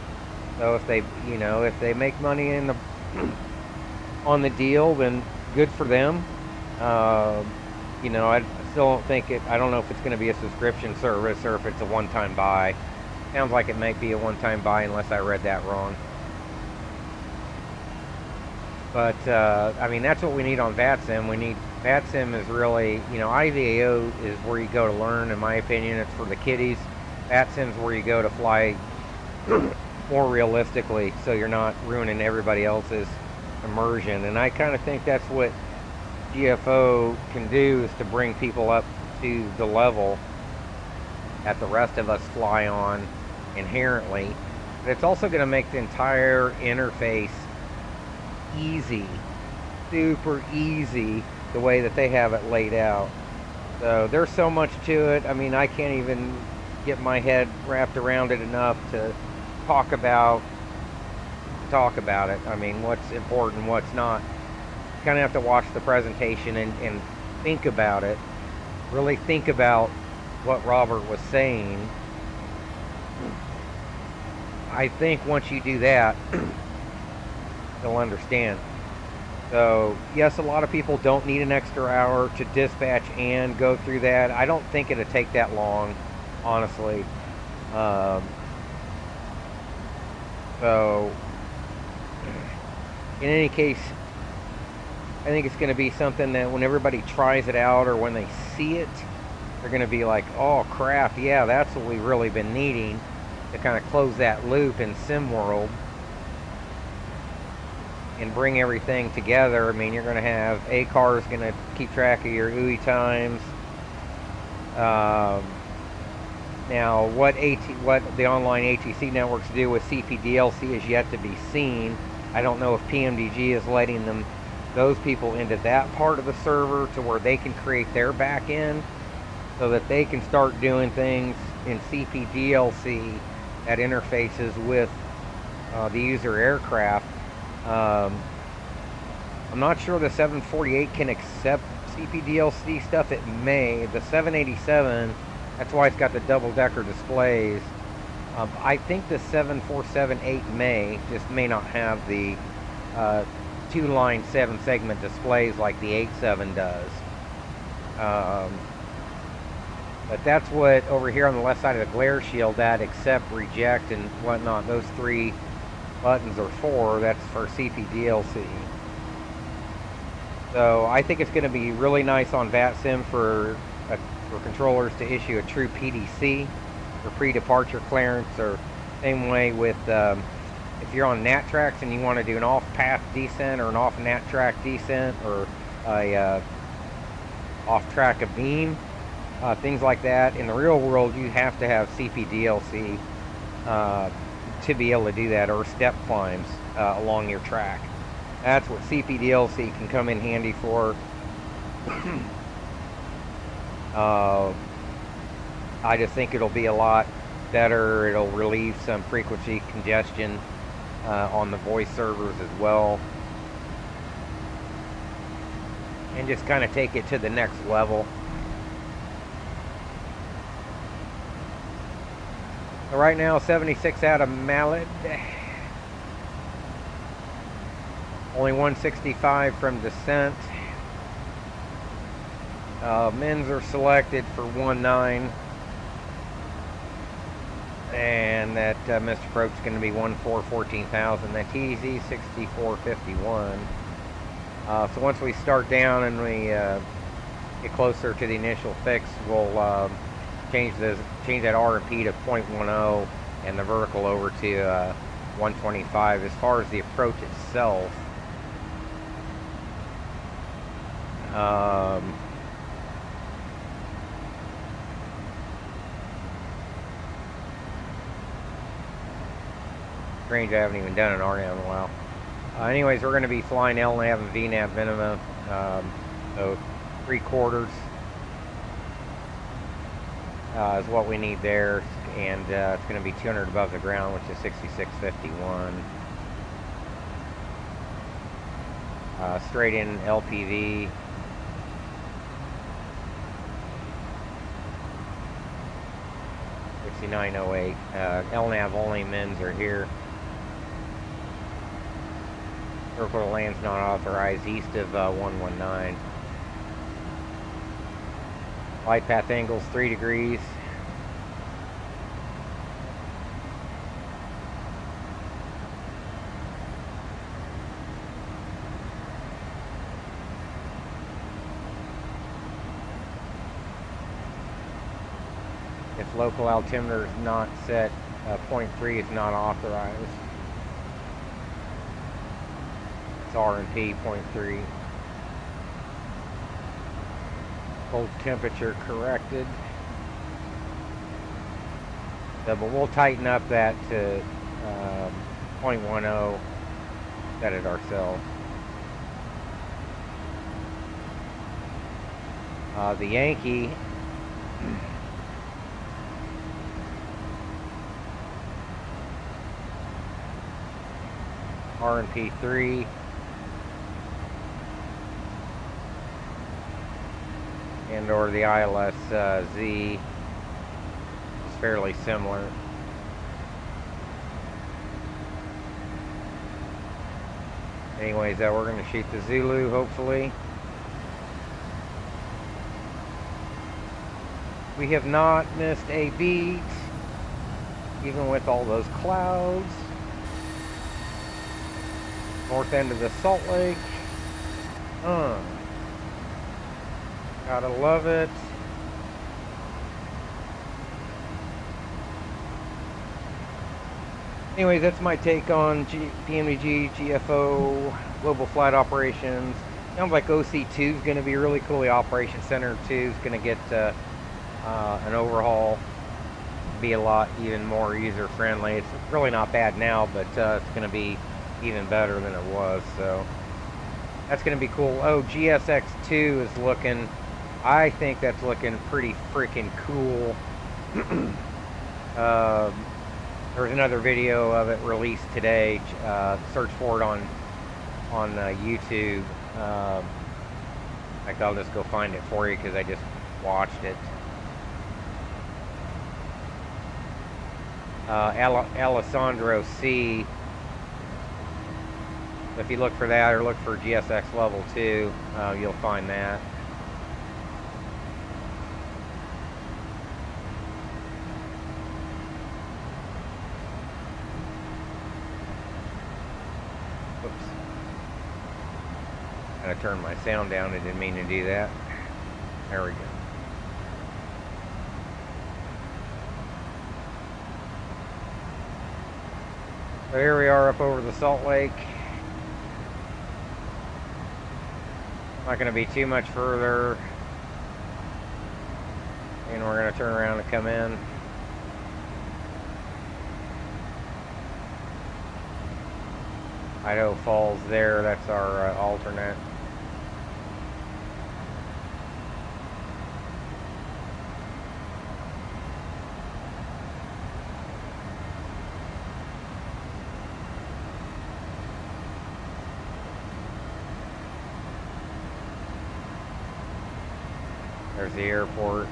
S1: So if they, you know, if they make money in the on the deal, then good for them. You know, I still don't think it, I don't know if it's going to be a subscription service or if it's a one-time buy. Sounds like it might be a one-time buy unless I read that wrong. But, I mean, that's what we need on VATSIM. We need, VATSIM is really, you know, IVAO is where you go to learn, in my opinion. It's for the kiddies. VATSIM is where you go to fly more realistically, so you're not ruining everybody else's immersion. And I kind of think that's what GFO can do, is to bring people up to the level that the rest of us fly on inherently. But it's also going to make the entire interface easy, super easy, the way that they have it laid out. So there's so much to it. I mean, I can't even get my head wrapped around it enough to talk about it. I mean, what's important, what's not. You kind of have to watch the presentation and think about it. Really think about what Robert was saying. I think once you do that, they'll understand. So, yes, a lot of people don't need an extra hour to dispatch and go through that. I don't think it'll take that long, honestly. So, in any case, I think it's going to be something that when everybody tries it out, or when they see it, they're going to be like, oh crap, yeah, that's what we've really been needing to kind of close that loop in SimWorld and bring everything together. I mean, you're going to have ACAR is going to keep track of your UI times. Now, what the online ATC networks do with CPDLC is yet to be seen. I don't know if PMDG is letting those people into that part of the server to where they can create their back end so that they can start doing things in CPDLC that interfaces with the user aircraft. I'm not sure the 748 can accept CPDLC stuff. It may. The 787, that's why it's got the double-decker displays. I think the 7478 just may not have the two-line 7-segment displays like the 87 does. But that's what, over here on the left side of the glare shield, that accept, reject, and whatnot, those 3 buttons or 4, that's for CPDLC. So I think it's going to be really nice on VATSIM for controllers to issue a true PDC for pre-departure clearance, or same way with if you're on NAT tracks and you want to do an off-path descent or an off-NAT track descent, or a off-track of beam, things like that. In the real world, you have to have CPDLC to be able to do that, or step climbs along your track. That's what CPDLC can come in handy for. I just think it'll be a lot better. It'll relieve some frequency congestion on the voice servers as well, and just kind of take it to the next level. So right now, 76 out of Mallet. Only 165 from descent. Men's are selected for 1.9. And that Mr. Approach is going to be 1.414,000. That TZ 6451. So once we start down and we get closer to the initial fix, we'll change that R&P to 0.10 and the vertical over to 125. As far as the approach itself, range I haven't even done an RNAV in a while. Anyways, we're going to be flying LNAV and VNAV minimum, so 3/4 is what we need there, and it's going to be 200 above the ground, which is 6651. Straight in LPV. $69.08. LNAV only men's are here. Vertical land's not authorized east of 119. Light path angles 3 degrees. If local altimeter is not set, 0.3 is not authorized. It's R&P 0.3. Cold temperature corrected. So, but we'll tighten up that to 0.10, set it ourselves. The Yankee R&P 3. And or the ILS-Z is fairly similar. Anyways, we're going to shoot the Zulu, hopefully. We have not missed a beat, even with all those clouds. North end of the Salt Lake. Gotta love it. Anyways, that's my take on PMDG, GFO, Global Flight Operations. Sounds like OC2 is going to be really cool. The Operations Center 2 is going to get an overhaul. Be a lot even more user-friendly. It's really not bad now, but it's going to be even better than it was. So that's going to be cool. Oh, GSX2 is looking, I think that's looking pretty freaking cool. There's another video of it released today. Search for it on YouTube. Like, I'll just go find it for you because I just watched it. Alessandro C. If you look for that or look for GSX Level 2, you'll find that. Oops. Gotta turn my sound down. I didn't mean to do that. There we go. So here we are up over the Salt Lake. Not going to be too much further. And we're going to turn around and come in. Idaho Falls there, that's our alternate. There's the airport.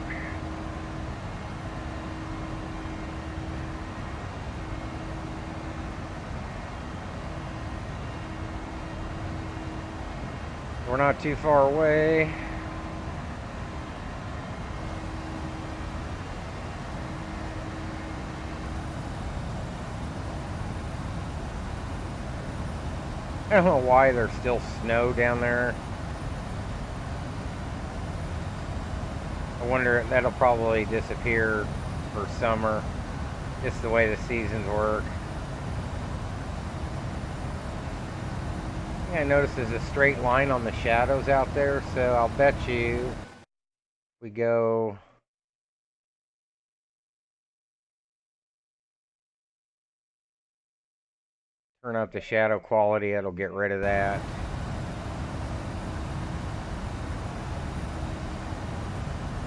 S1: We're not too far away. I don't know why there's still snow down there. I wonder if that'll probably disappear for summer, just the way the seasons work. Yeah, I noticed there's a straight line on the shadows out there, so I'll bet you we go turn up the shadow quality, it'll get rid of that.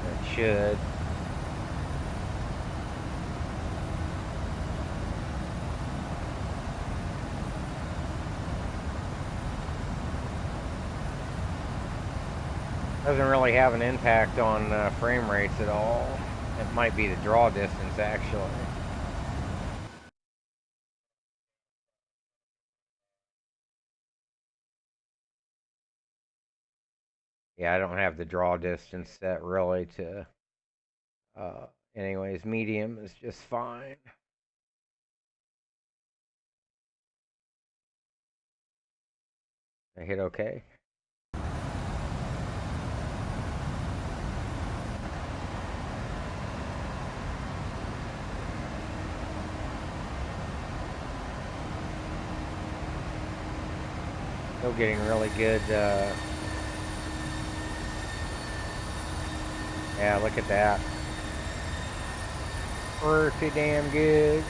S1: It should. Doesn't really have an impact on frame rates at all. It might be the draw distance, actually. Yeah, I don't have the draw distance set really to... anyways, medium is just fine. I hit OK. Still getting really good, yeah, look at that. Pretty damn good.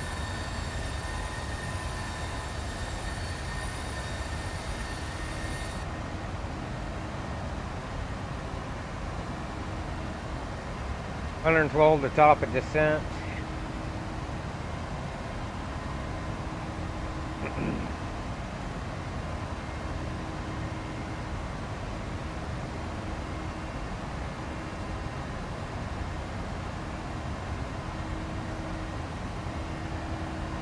S1: $112 the top of descent.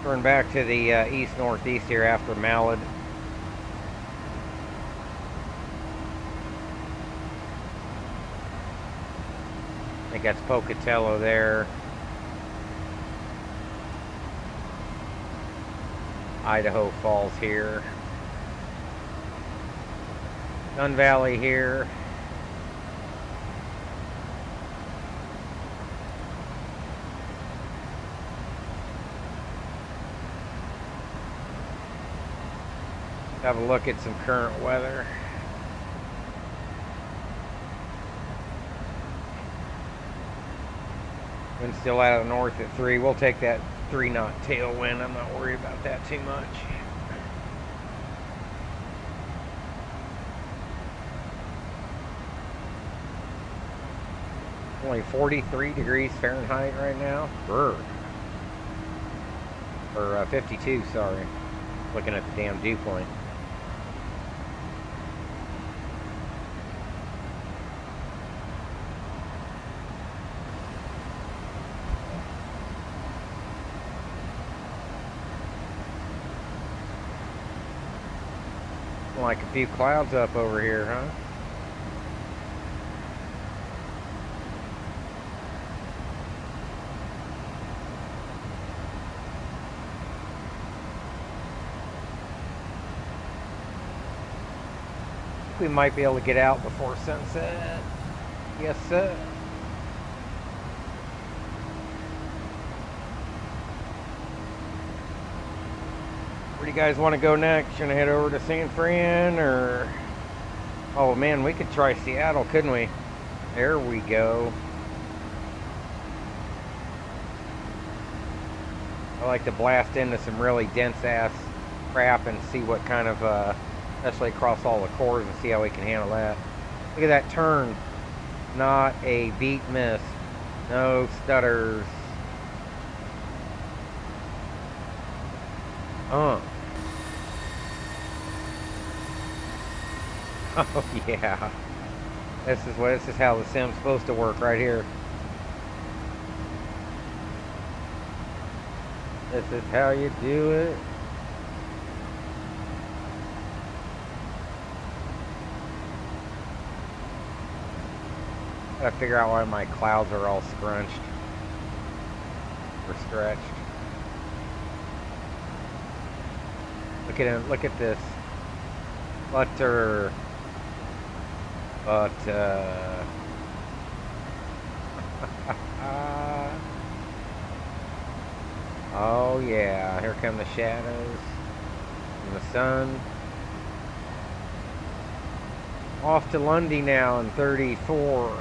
S1: Turn back to the east-northeast here after Mallard. I think that's Pocatello there. Idaho Falls here. Sun Valley here. Have a look at some current weather. Wind still out of the north at 3. We'll take that 3-knot tailwind. I'm not worried about that too much. approximately 43 degrees Fahrenheit right now. Brr. Or 52, sorry. Looking at the damn dew point. Like a few clouds up over here, huh? We might be able to get out before sunset. Yes, sir. Where do you guys want to go next? Gonna head over to San Fran or... Oh man, we could try Seattle, couldn't we? There we go. I like to blast into some really dense ass crap and see what kind of, especially across all the cores, and see how we can handle that. Look at that turn. Not a beat miss. No stutters. Oh yeah. This is how the sim's supposed to work right here. This is how you do it. Gotta figure out why my clouds are all scrunched or stretched. Look at him, look at this. Butter. Oh yeah, here come the shadows and the sun. Off to Lundy now in 34.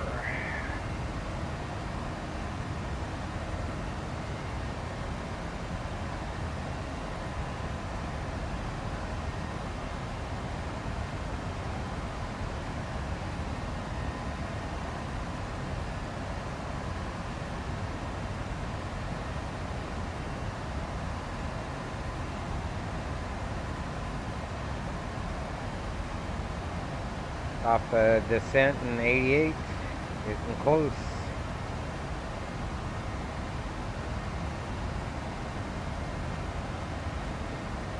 S1: Off descent in 88, getting close.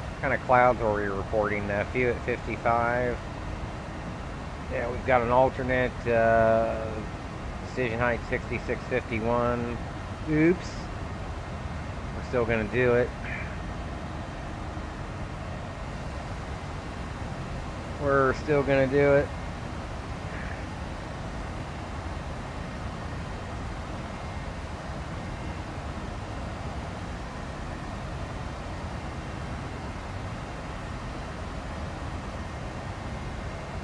S1: What kind of clouds are we reporting? A few at 55. Yeah, we've got an alternate decision height 6651. Oops. We're still gonna do it. We're still gonna do it.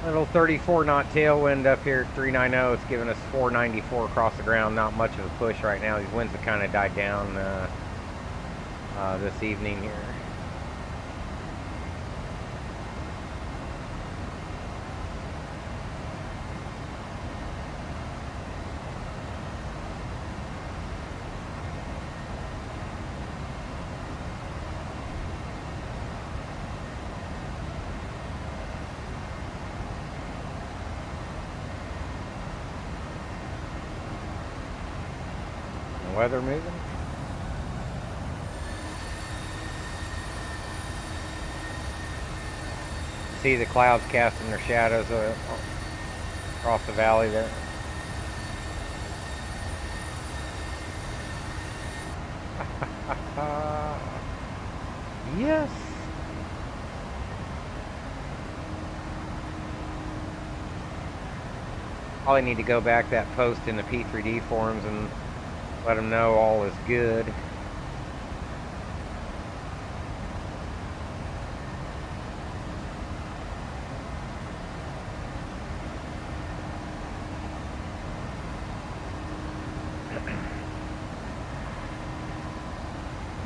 S1: Little 34 knot tailwind up here at 390. It's giving us 494 across the ground. Not much of a push right now. These winds have kind of died down this evening here. Weather moving. See the clouds casting their shadows across the valley there. Yes. Probably need to go back that post in the P3D forums and let them know all is good.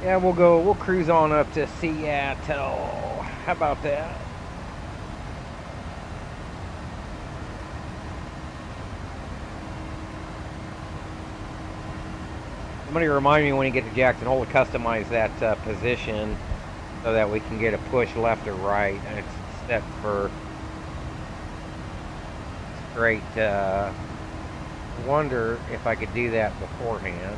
S1: Yeah, we'll cruise on up to Seattle. How about that? Somebody remind me when you get to Jackson Hole to customize that position so that we can get a push left or right. And it's set for straight. Wonder if I could do that beforehand.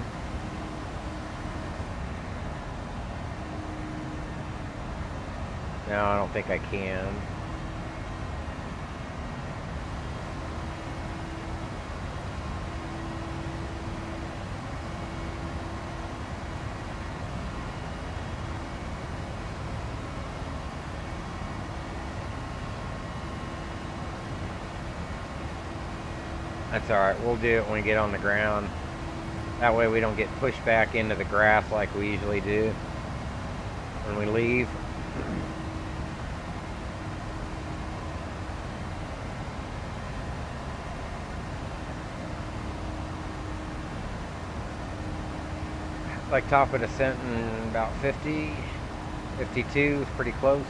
S1: No, I don't think I can. That's alright, we'll do it when we get on the ground. That way we don't get pushed back into the grass like we usually do when we leave. Like top of descent in about 50, 52, pretty close.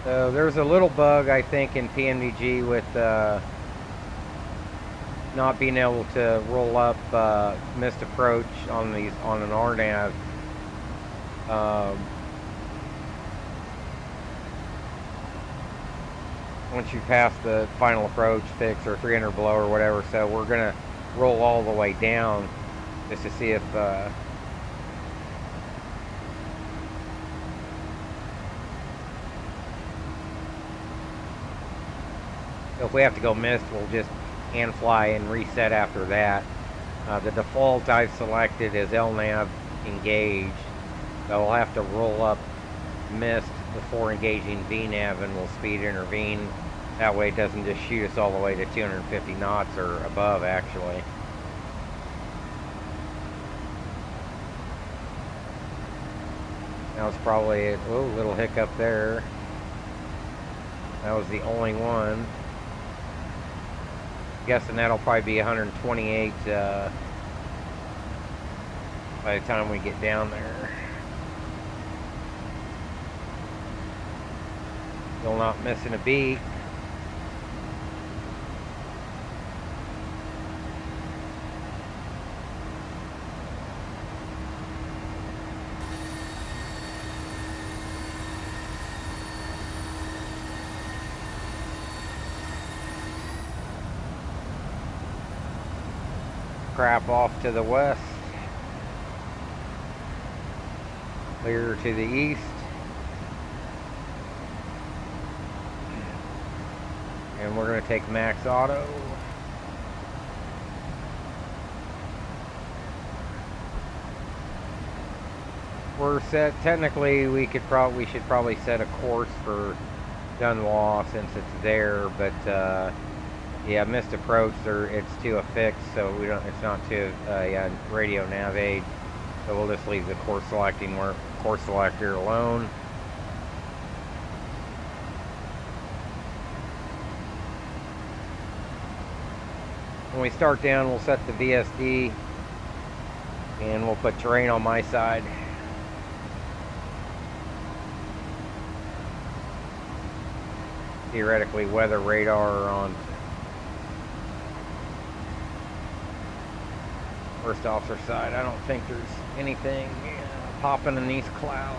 S1: So there's a little bug, I think, in PNVG with not being able to roll up missed approach on an RNAV. Once you pass the final approach fix or 300 below or whatever, so we're gonna roll all the way down just to see if we have to go missed, we'll just hand fly and reset after that. The default I've selected is LNAV engaged, so we'll have to roll up missed before engaging VNAV, and we'll speed intervene. That way it doesn't just shoot us all the way to 250 knots or above, actually. That was probably a little hiccup there. That was the only one. Guessing that'll probably be 128 by the time we get down there. Still not missing a beat. Crap off to the west, clear to the east, and we're going to take max auto. We're set. Technically, we should probably set a course for Dunlaw since it's there, but yeah, missed approach. It's to a fix, so we don't. It's not to yeah, radio nav aid. So we'll just leave the course selector alone. When we start down, we'll set the VSD, and we'll put terrain on my side. Theoretically, weather radar on first officer side. I don't think there's anything popping in these clouds.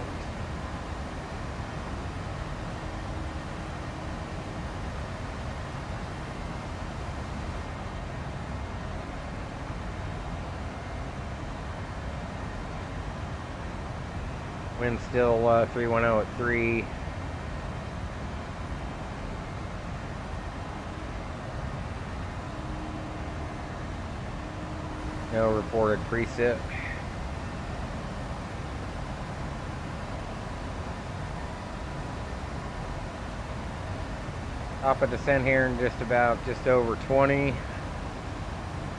S1: Wind still 310 at 3. No reported precip. Top of descent here in just over 20.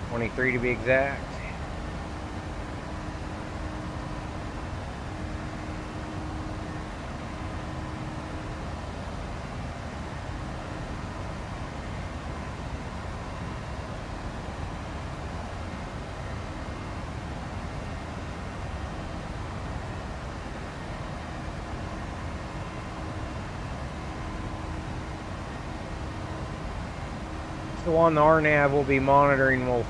S1: 23 to be exact. So on the RNAV, we'll be monitoring.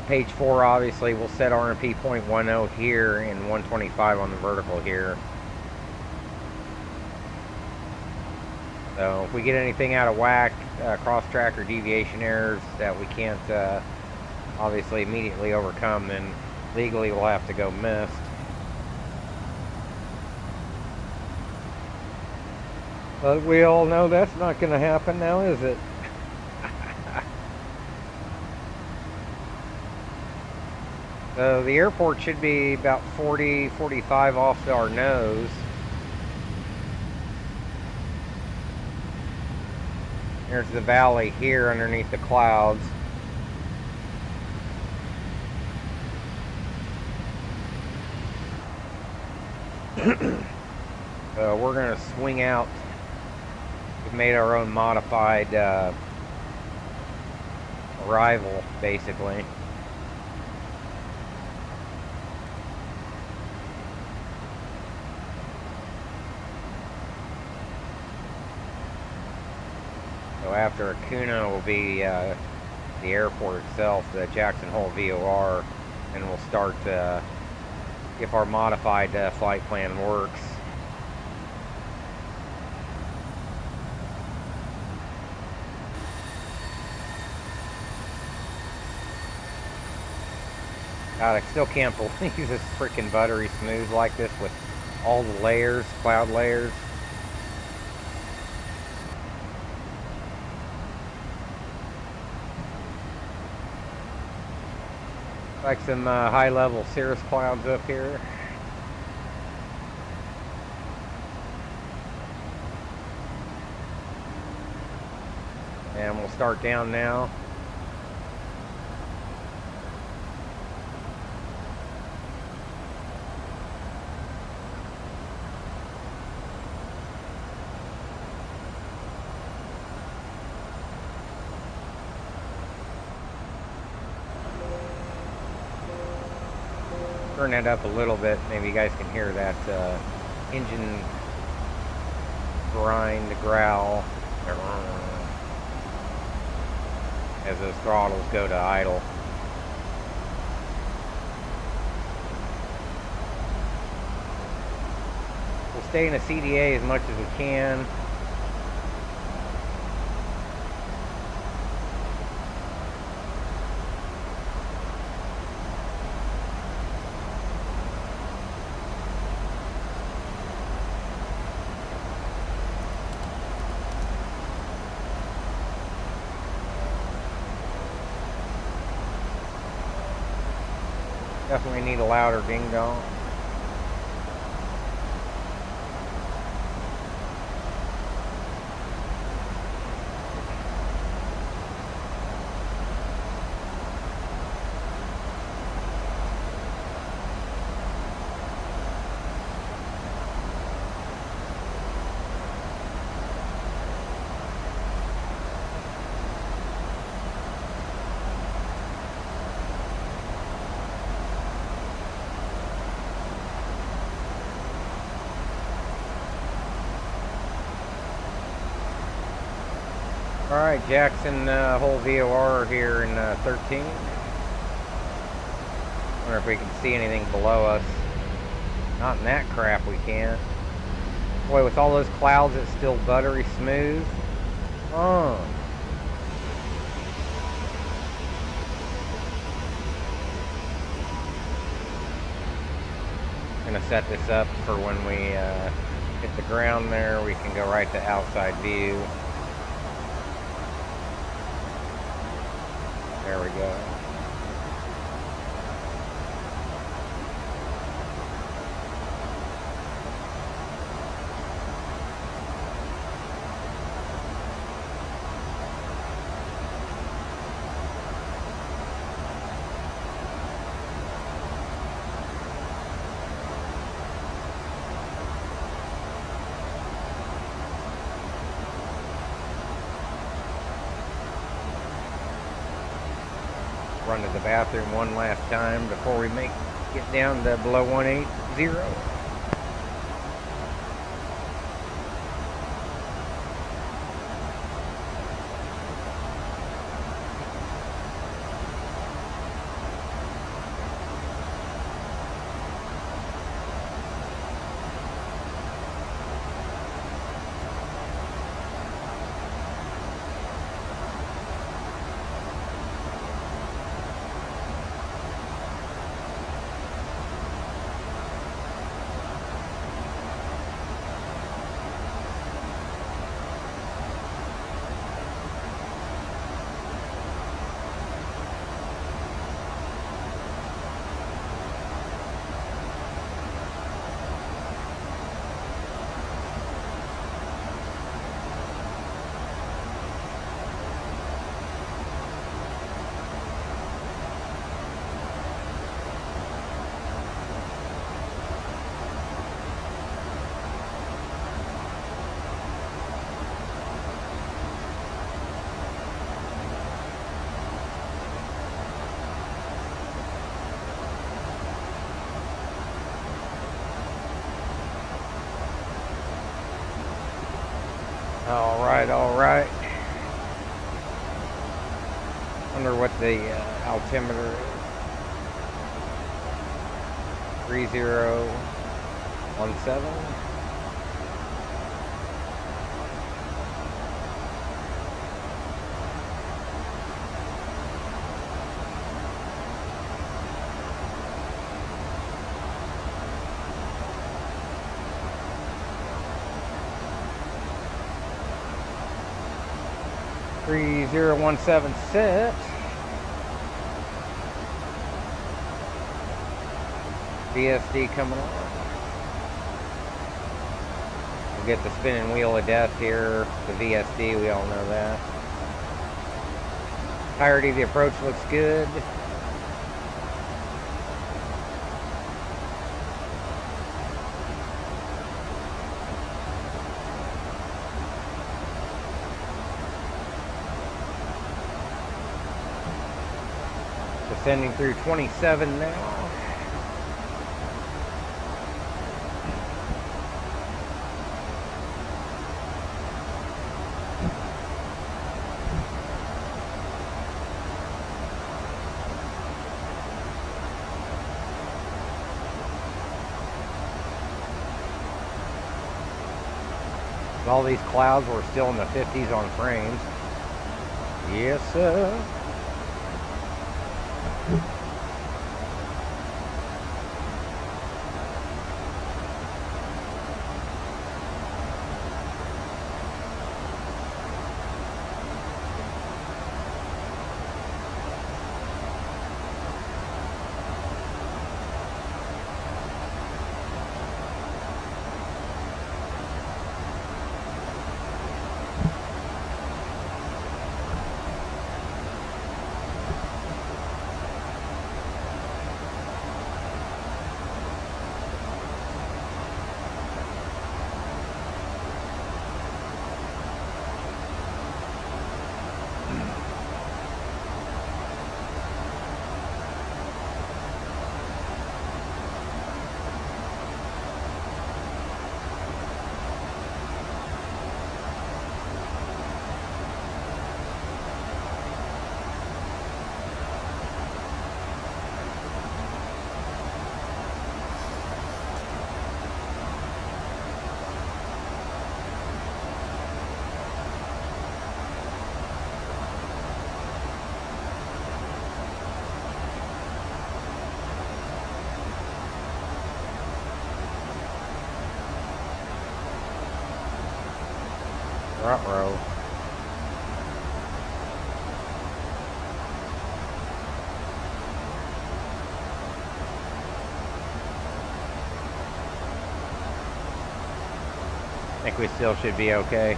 S1: Page 4, obviously, we'll set RMP 0.10 here and 125 on the vertical here. So if we get anything out of whack, cross-track or deviation errors that we can't obviously immediately overcome, then legally we'll have to go missed. But we all know that's not going to happen now, is it? So the airport should be about 40, 45 off our nose. There's the valley here underneath the clouds. So we're going to swing out. We've made our own modified arrival, basically. So after Acuna will be the airport itself, the Jackson Hole VOR, and we'll start if our modified flight plan works. God, I still can't believe this freaking buttery smooth like this with all the layers, cloud layers. Like some high-level cirrus clouds up here. And we'll start down now. Turn that up a little bit. Maybe you guys can hear that engine grind, growl, as those throttles go to idle. We'll stay in a CDA as much as we can. Definitely need a louder ding dong. Alright, Jackson Hole VOR here in 13. Wonder if we can see anything below us. Not in that crap we can. Boy, with all those clouds, it's still buttery smooth. Oh. Gonna set this up for when we hit the ground there. We can go right to outside view. There we go. Run to the bathroom one last time before we get down to below 180. all right. Wonder what the altimeter is. 3017. Three 0176. VSD coming on. We'll get the spinning wheel of death here. The VSD, we all know that. Entirety of the approach looks good. Descending through 27 now. All these clouds were still in the 50s on frames. Yes, sir. Ruh-roh. I think we still should be okay.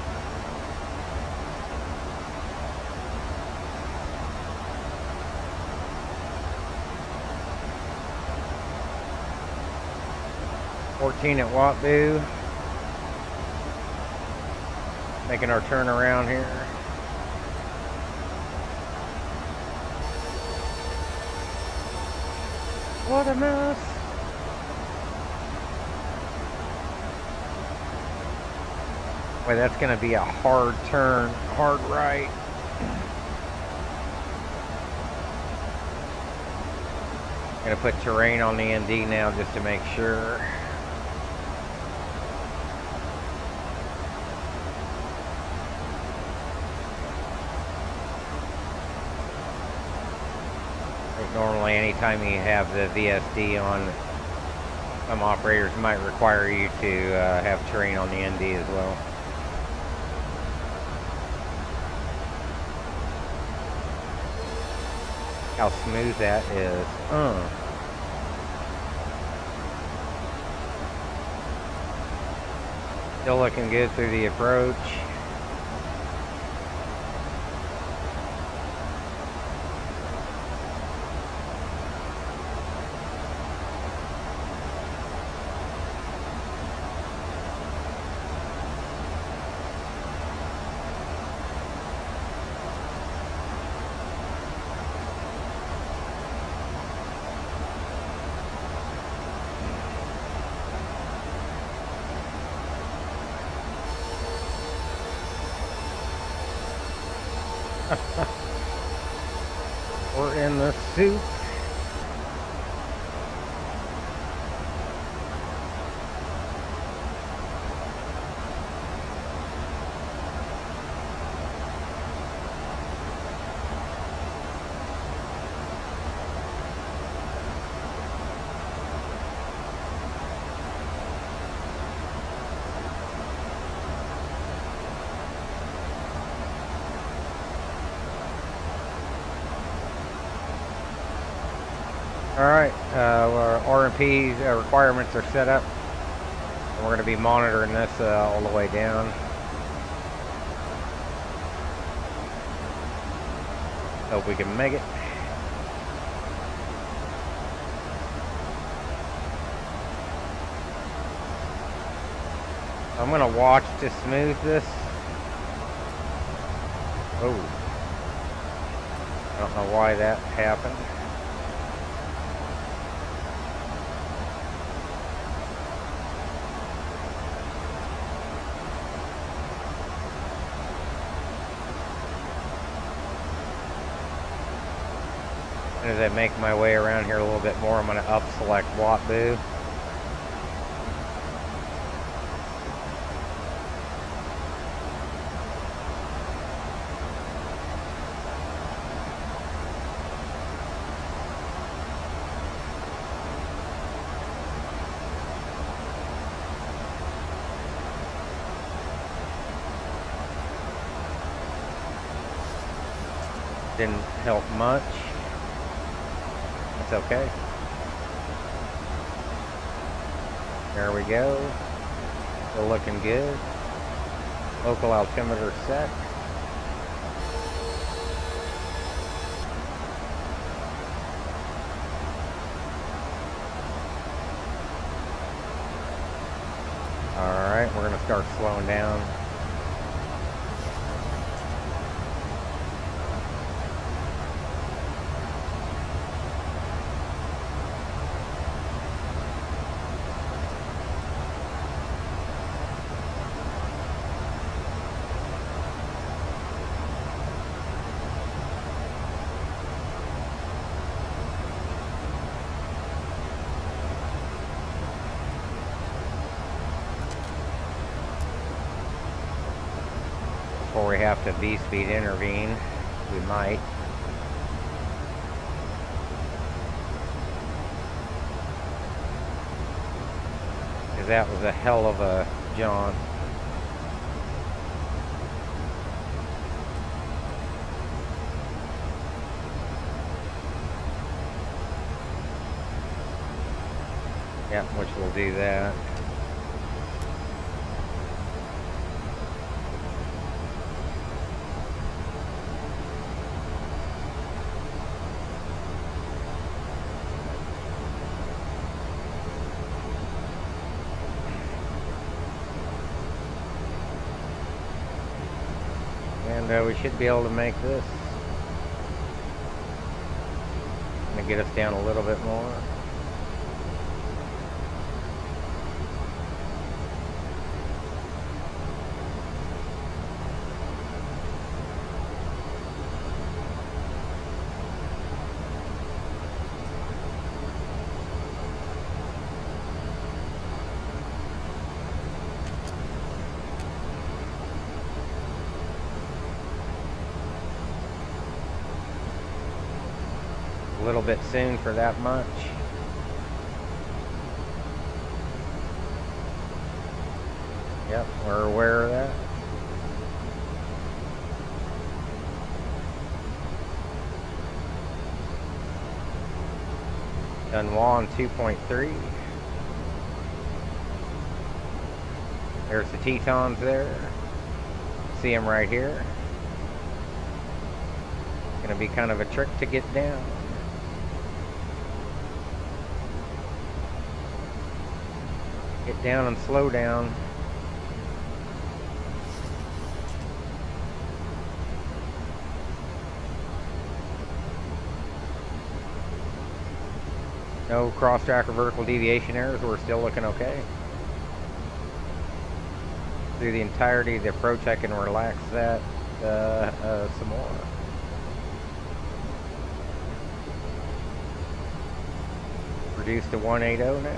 S1: $14 at Wattboo. Making our turn around here. What a mess. Boy, that's going to be a hard turn, hard right. Going to put terrain on the ND now just to make sure. Normally, anytime you have the VSD on, some operators might require you to have terrain on the ND as well. How smooth that is. Still looking good through the approach. We're in the soup. Alright, our RMP requirements are set up. And we're going to be monitoring this all the way down. Hope we can make it. I'm going to watch to smooth this. Oh. I don't know why that happened. As I make my way around here a little bit more, I'm going to up select Wattboo. Didn't help much. That's okay. There we go. Still looking good. Local altimeter set. Alright, we're going to start slowing down. Before we have to V-speed intervene, we might. Because that was a hell of a jaunt. Yep, which will do that. And we should be able to make this. Gonna get us down a little bit more. A little bit soon for that much. Yep, we're aware of that. Dunwan 2.3. There's the Tetons there. See them right here. Gonna be kind of a trick to get down. Get down and slow down. No cross-track or vertical deviation errors. We're still looking okay. Through the entirety of the approach, I can relax that some more. Reduced to 180 now.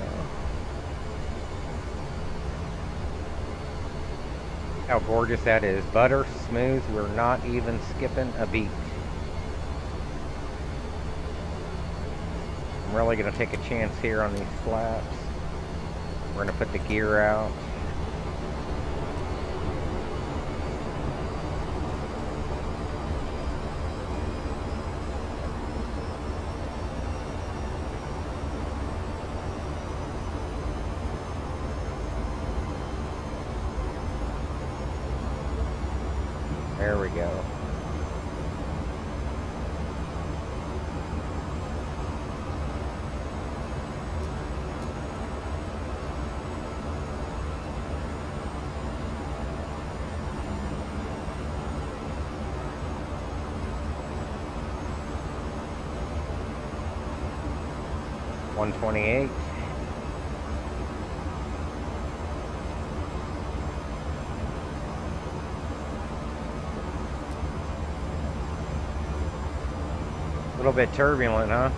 S1: How gorgeous that is. Butter smooth. We're not even skipping a beat. I'm really going to take a chance here on these flaps. We're going to put the gear out. There we go. $128. A little bit turbulent, huh?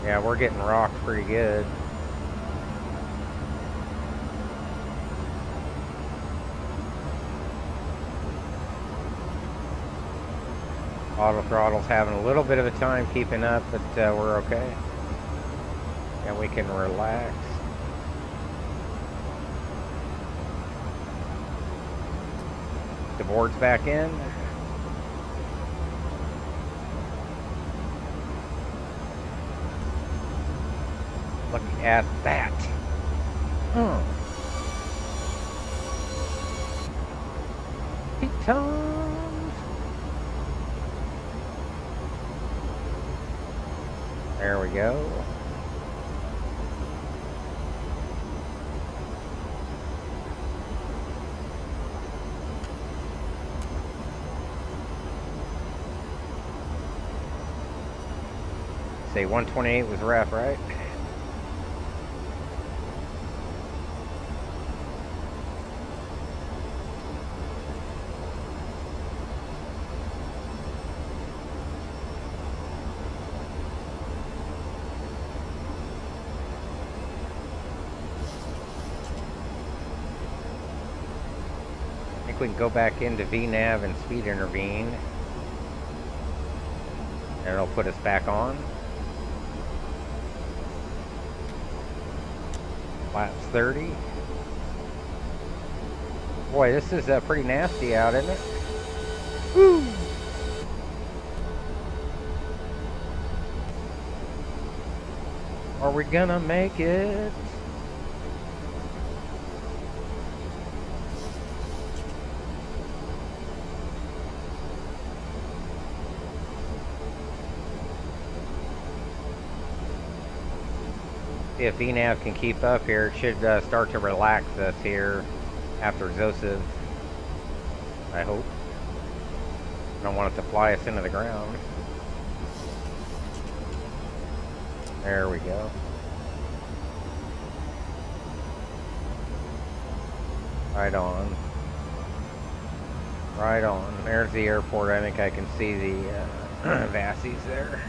S1: Yeah, we're getting rocked pretty good. Auto throttle's having a little bit of a time keeping up, but we're okay. And we can relax. The board's back in. Look at that. Pitons. There we go. Say 128 was rough, right? I think we can go back into VNAV and speed intervene. And it'll put us back on. Laps 30. Boy, this is pretty nasty out, isn't it? Woo! Are we gonna make it? If VNAV can keep up here, it should start to relax us here after explosive. I hope. I don't want it to fly us into the ground. There we go. Right on. Right on. There's the airport. I think I can see the Vassies there.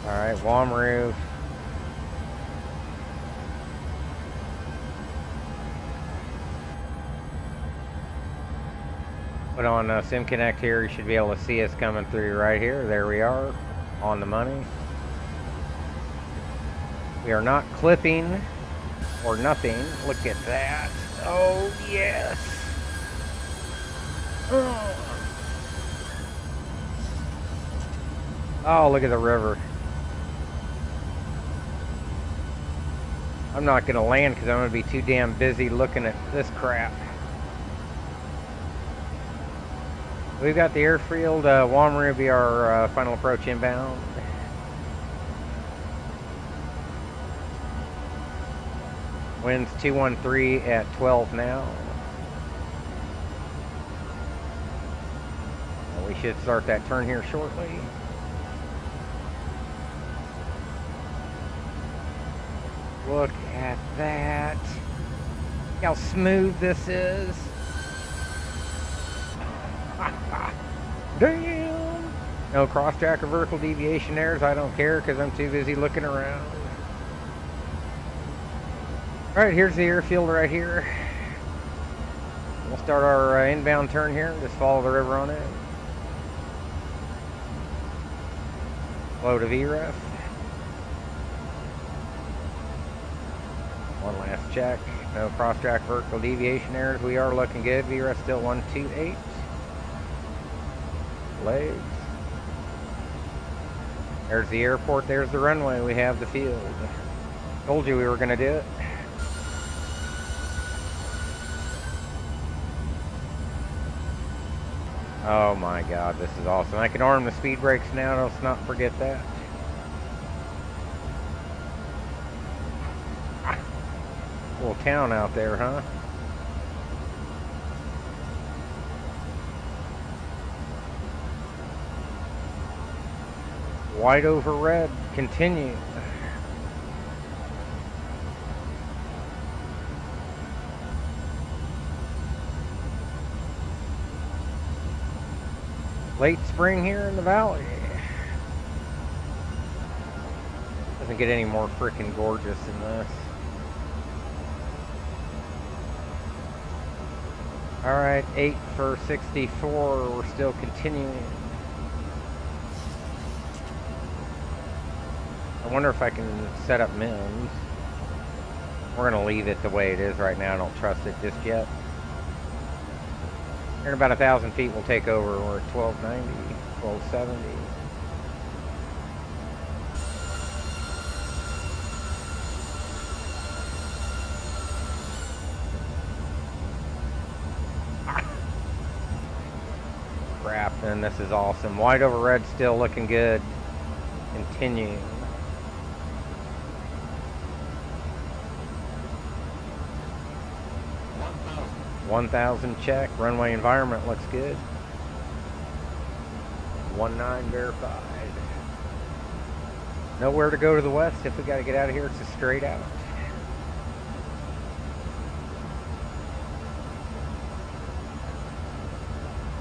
S1: Alright, warm roof. Put on Sim Connect here. You should be able to see us coming through right here. There we are, on the money. We are not clipping or nothing. Look at that. Oh, yes. Oh, look at the river. I'm not going to land because I'm going to be too damn busy looking at this crap. We've got the airfield. Walmer will be our final approach inbound. Winds 213 at 12 now. should start that turn here shortly. Look at that. Look how smooth this is. Damn. No cross-track or vertical deviation errors. I don't care because I'm too busy looking around. All right, here's the airfield right here. We'll start our inbound turn here. Just follow the river on it. Low to VREF. One last check. No cross-track vertical deviation errors. We are looking good. VREF still 128. Legs. There's the airport. There's the runway. We have the field. Told you we were going to do it. Oh my God, this is awesome. I can arm the speed brakes now. Let's not forget that. Little town out there, huh? White over red. Continue. Late spring here in the valley. Doesn't get any more freaking gorgeous than this. Alright, 8 for 64. We're still continuing. I wonder if I can set up MIMS. We're going to leave it the way it is right now. I don't trust it just yet. Here in about 1,000 feet, we'll take over. We're at 1290, 1270. Crap, and this is awesome. White over red still looking good. Continuing. $1,000 check. Runway environment looks good. 19 verified. Nowhere to go to the west. If we got to get out of here, it's a straight out.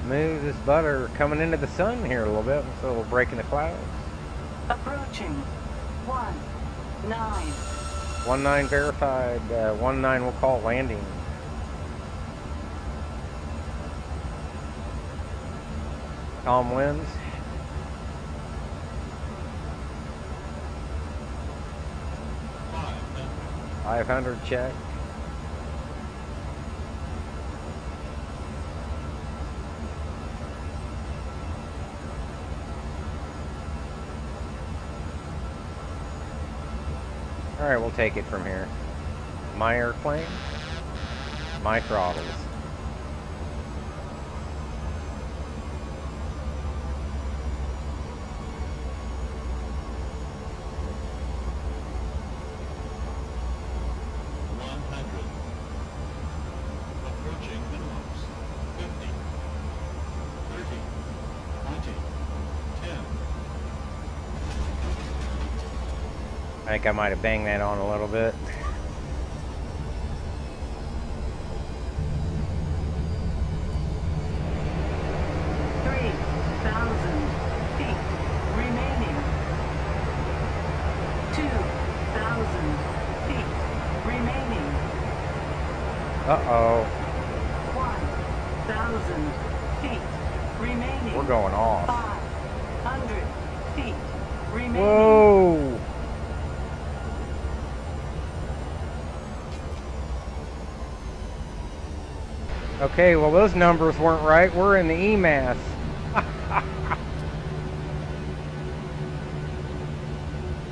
S1: Smooth as butter. Coming into the sun here a little bit. So we'll break in the clouds.
S2: Approaching. 19.
S1: 19 verified. 19 we'll call landing. Calm winds. $500 check. All right, we'll take it from here. My airplane, my throttles. I think I might have banged that on a little bit. Uh-oh.
S2: 1,000 feet remaining.
S1: We're going off.
S2: 500 feet remaining.
S1: Whoa. Okay, well those numbers weren't right. We're in the EMAS.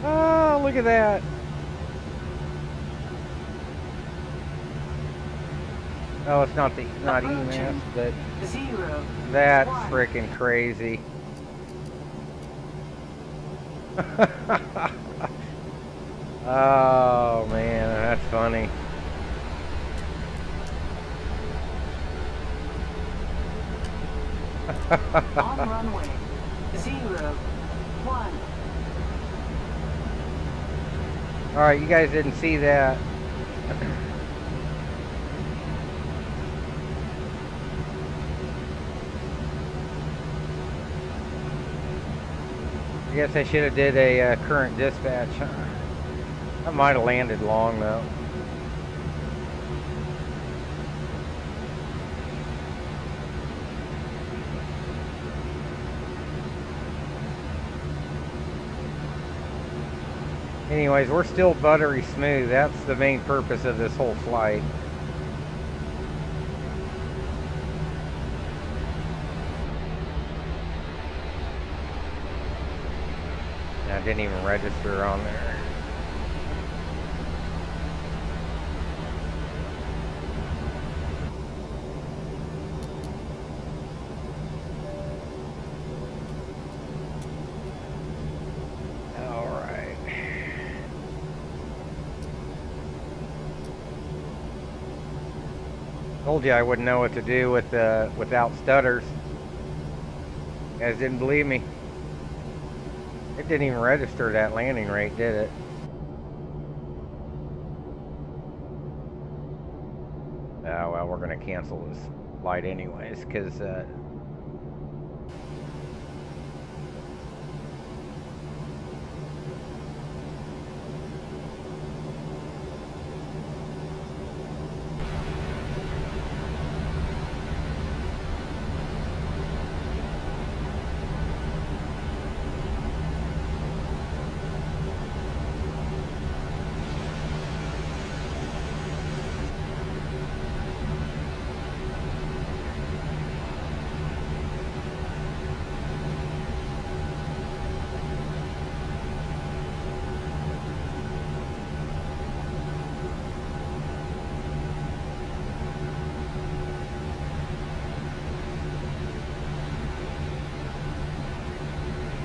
S1: Oh, look at that. Oh, it's not EMAS, but that's freaking crazy. Oh man, that's funny.
S2: On runway 01.
S1: Alright, you guys didn't see that. I guess I should have did a current dispatch. I might have landed long though. Anyways, we're still buttery smooth. That's the main purpose of this whole flight. I didn't even register on there. Alright. Told you I wouldn't know what to do with without stutters. You guys didn't believe me. It didn't even register that landing rate, did it? Oh, well, we're going to cancel this flight anyways, because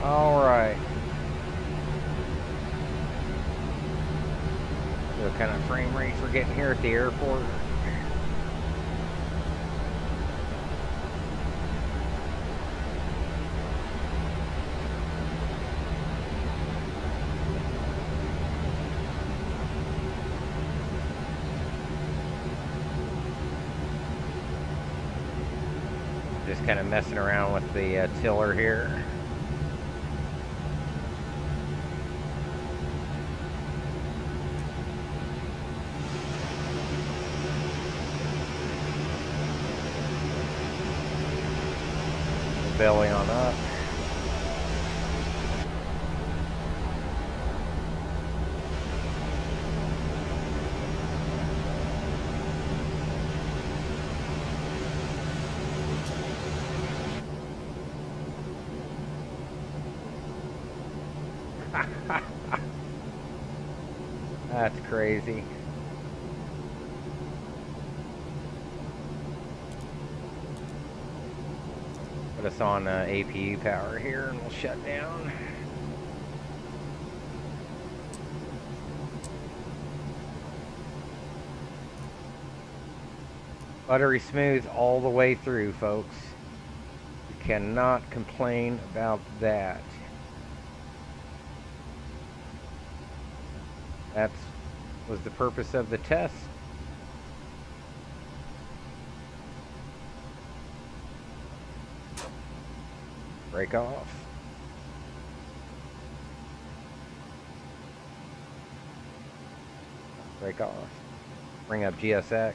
S1: alright. What kind of frame rates we're getting here at the airport? Just kind of messing around with the tiller here. Belly on up. That's crazy. Put us on APU power here and we'll shut down. Buttery smooth all the way through, folks. You cannot complain about that. That was the purpose of the test. Break off. Break off. Bring up GSX.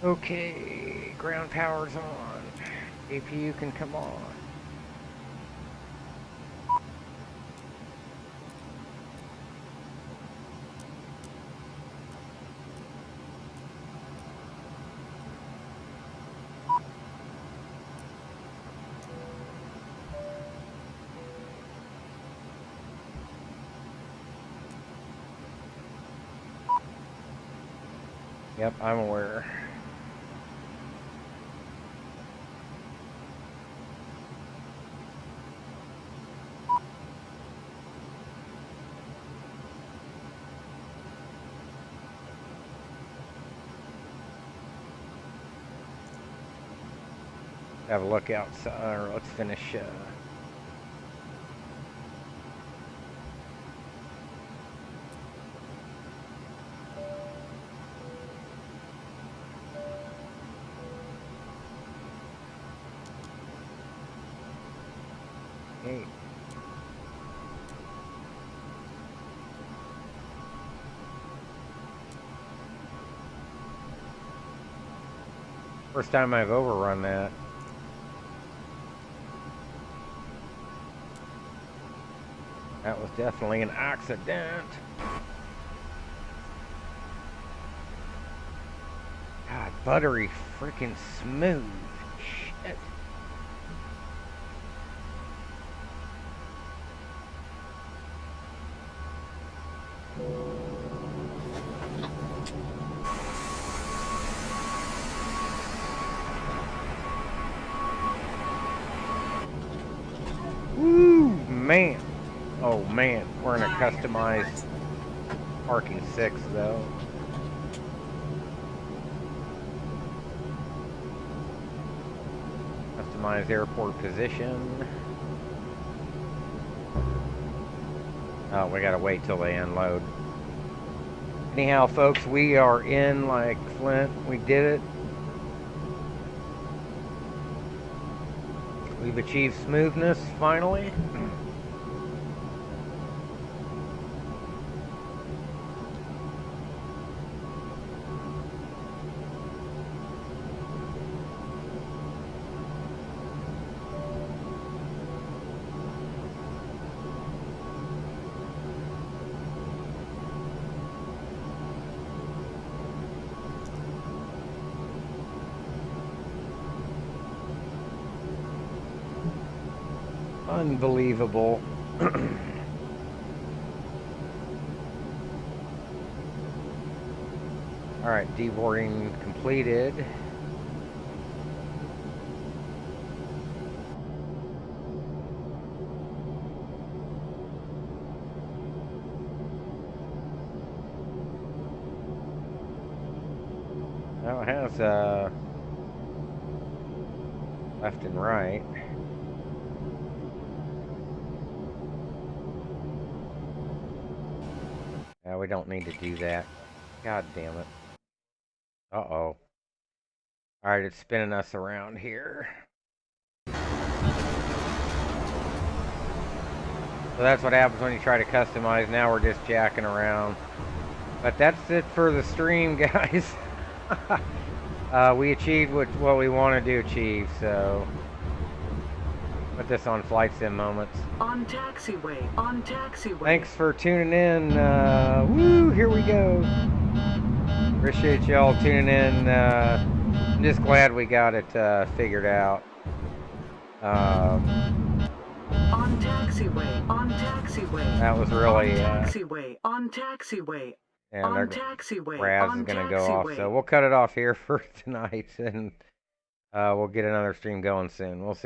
S1: Okay, ground power's on. APU can come on. Yep, I'm aware. Have a look outside, or let's finish. Hey. First time I've overrun that. That was definitely an accident. God, buttery freaking smooth. Shit. Woo, man. Oh man, we're in a customized parking 6 though. Customized airport position. Oh, we gotta wait till they unload. Anyhow, folks, we are in like Flint. We did it. We've achieved smoothness finally. Unbelievable. Alright, deboarding completed. Now it has left and right. Yeah, we don't need to do that. God damn it. Uh-oh. Alright, it's spinning us around here. So that's what happens when you try to customize. Now we're just jacking around. But that's it for the stream, guys. We achieved what we wanted to achieve, so... Put this on Flight Sim Moments.
S2: On taxiway. On taxiway.
S1: Thanks for tuning in. Woo, here we go. Appreciate y'all tuning in. I'm just glad we got it figured out.
S2: On taxiway. On taxiway.
S1: That was really...
S2: on taxiway. On taxiway.
S1: And
S2: on
S1: our
S2: taxiway.
S1: Raz
S2: on
S1: is going to
S2: taxiway.
S1: go off, so we'll cut it off here for tonight, and we'll get another stream going soon. We'll see.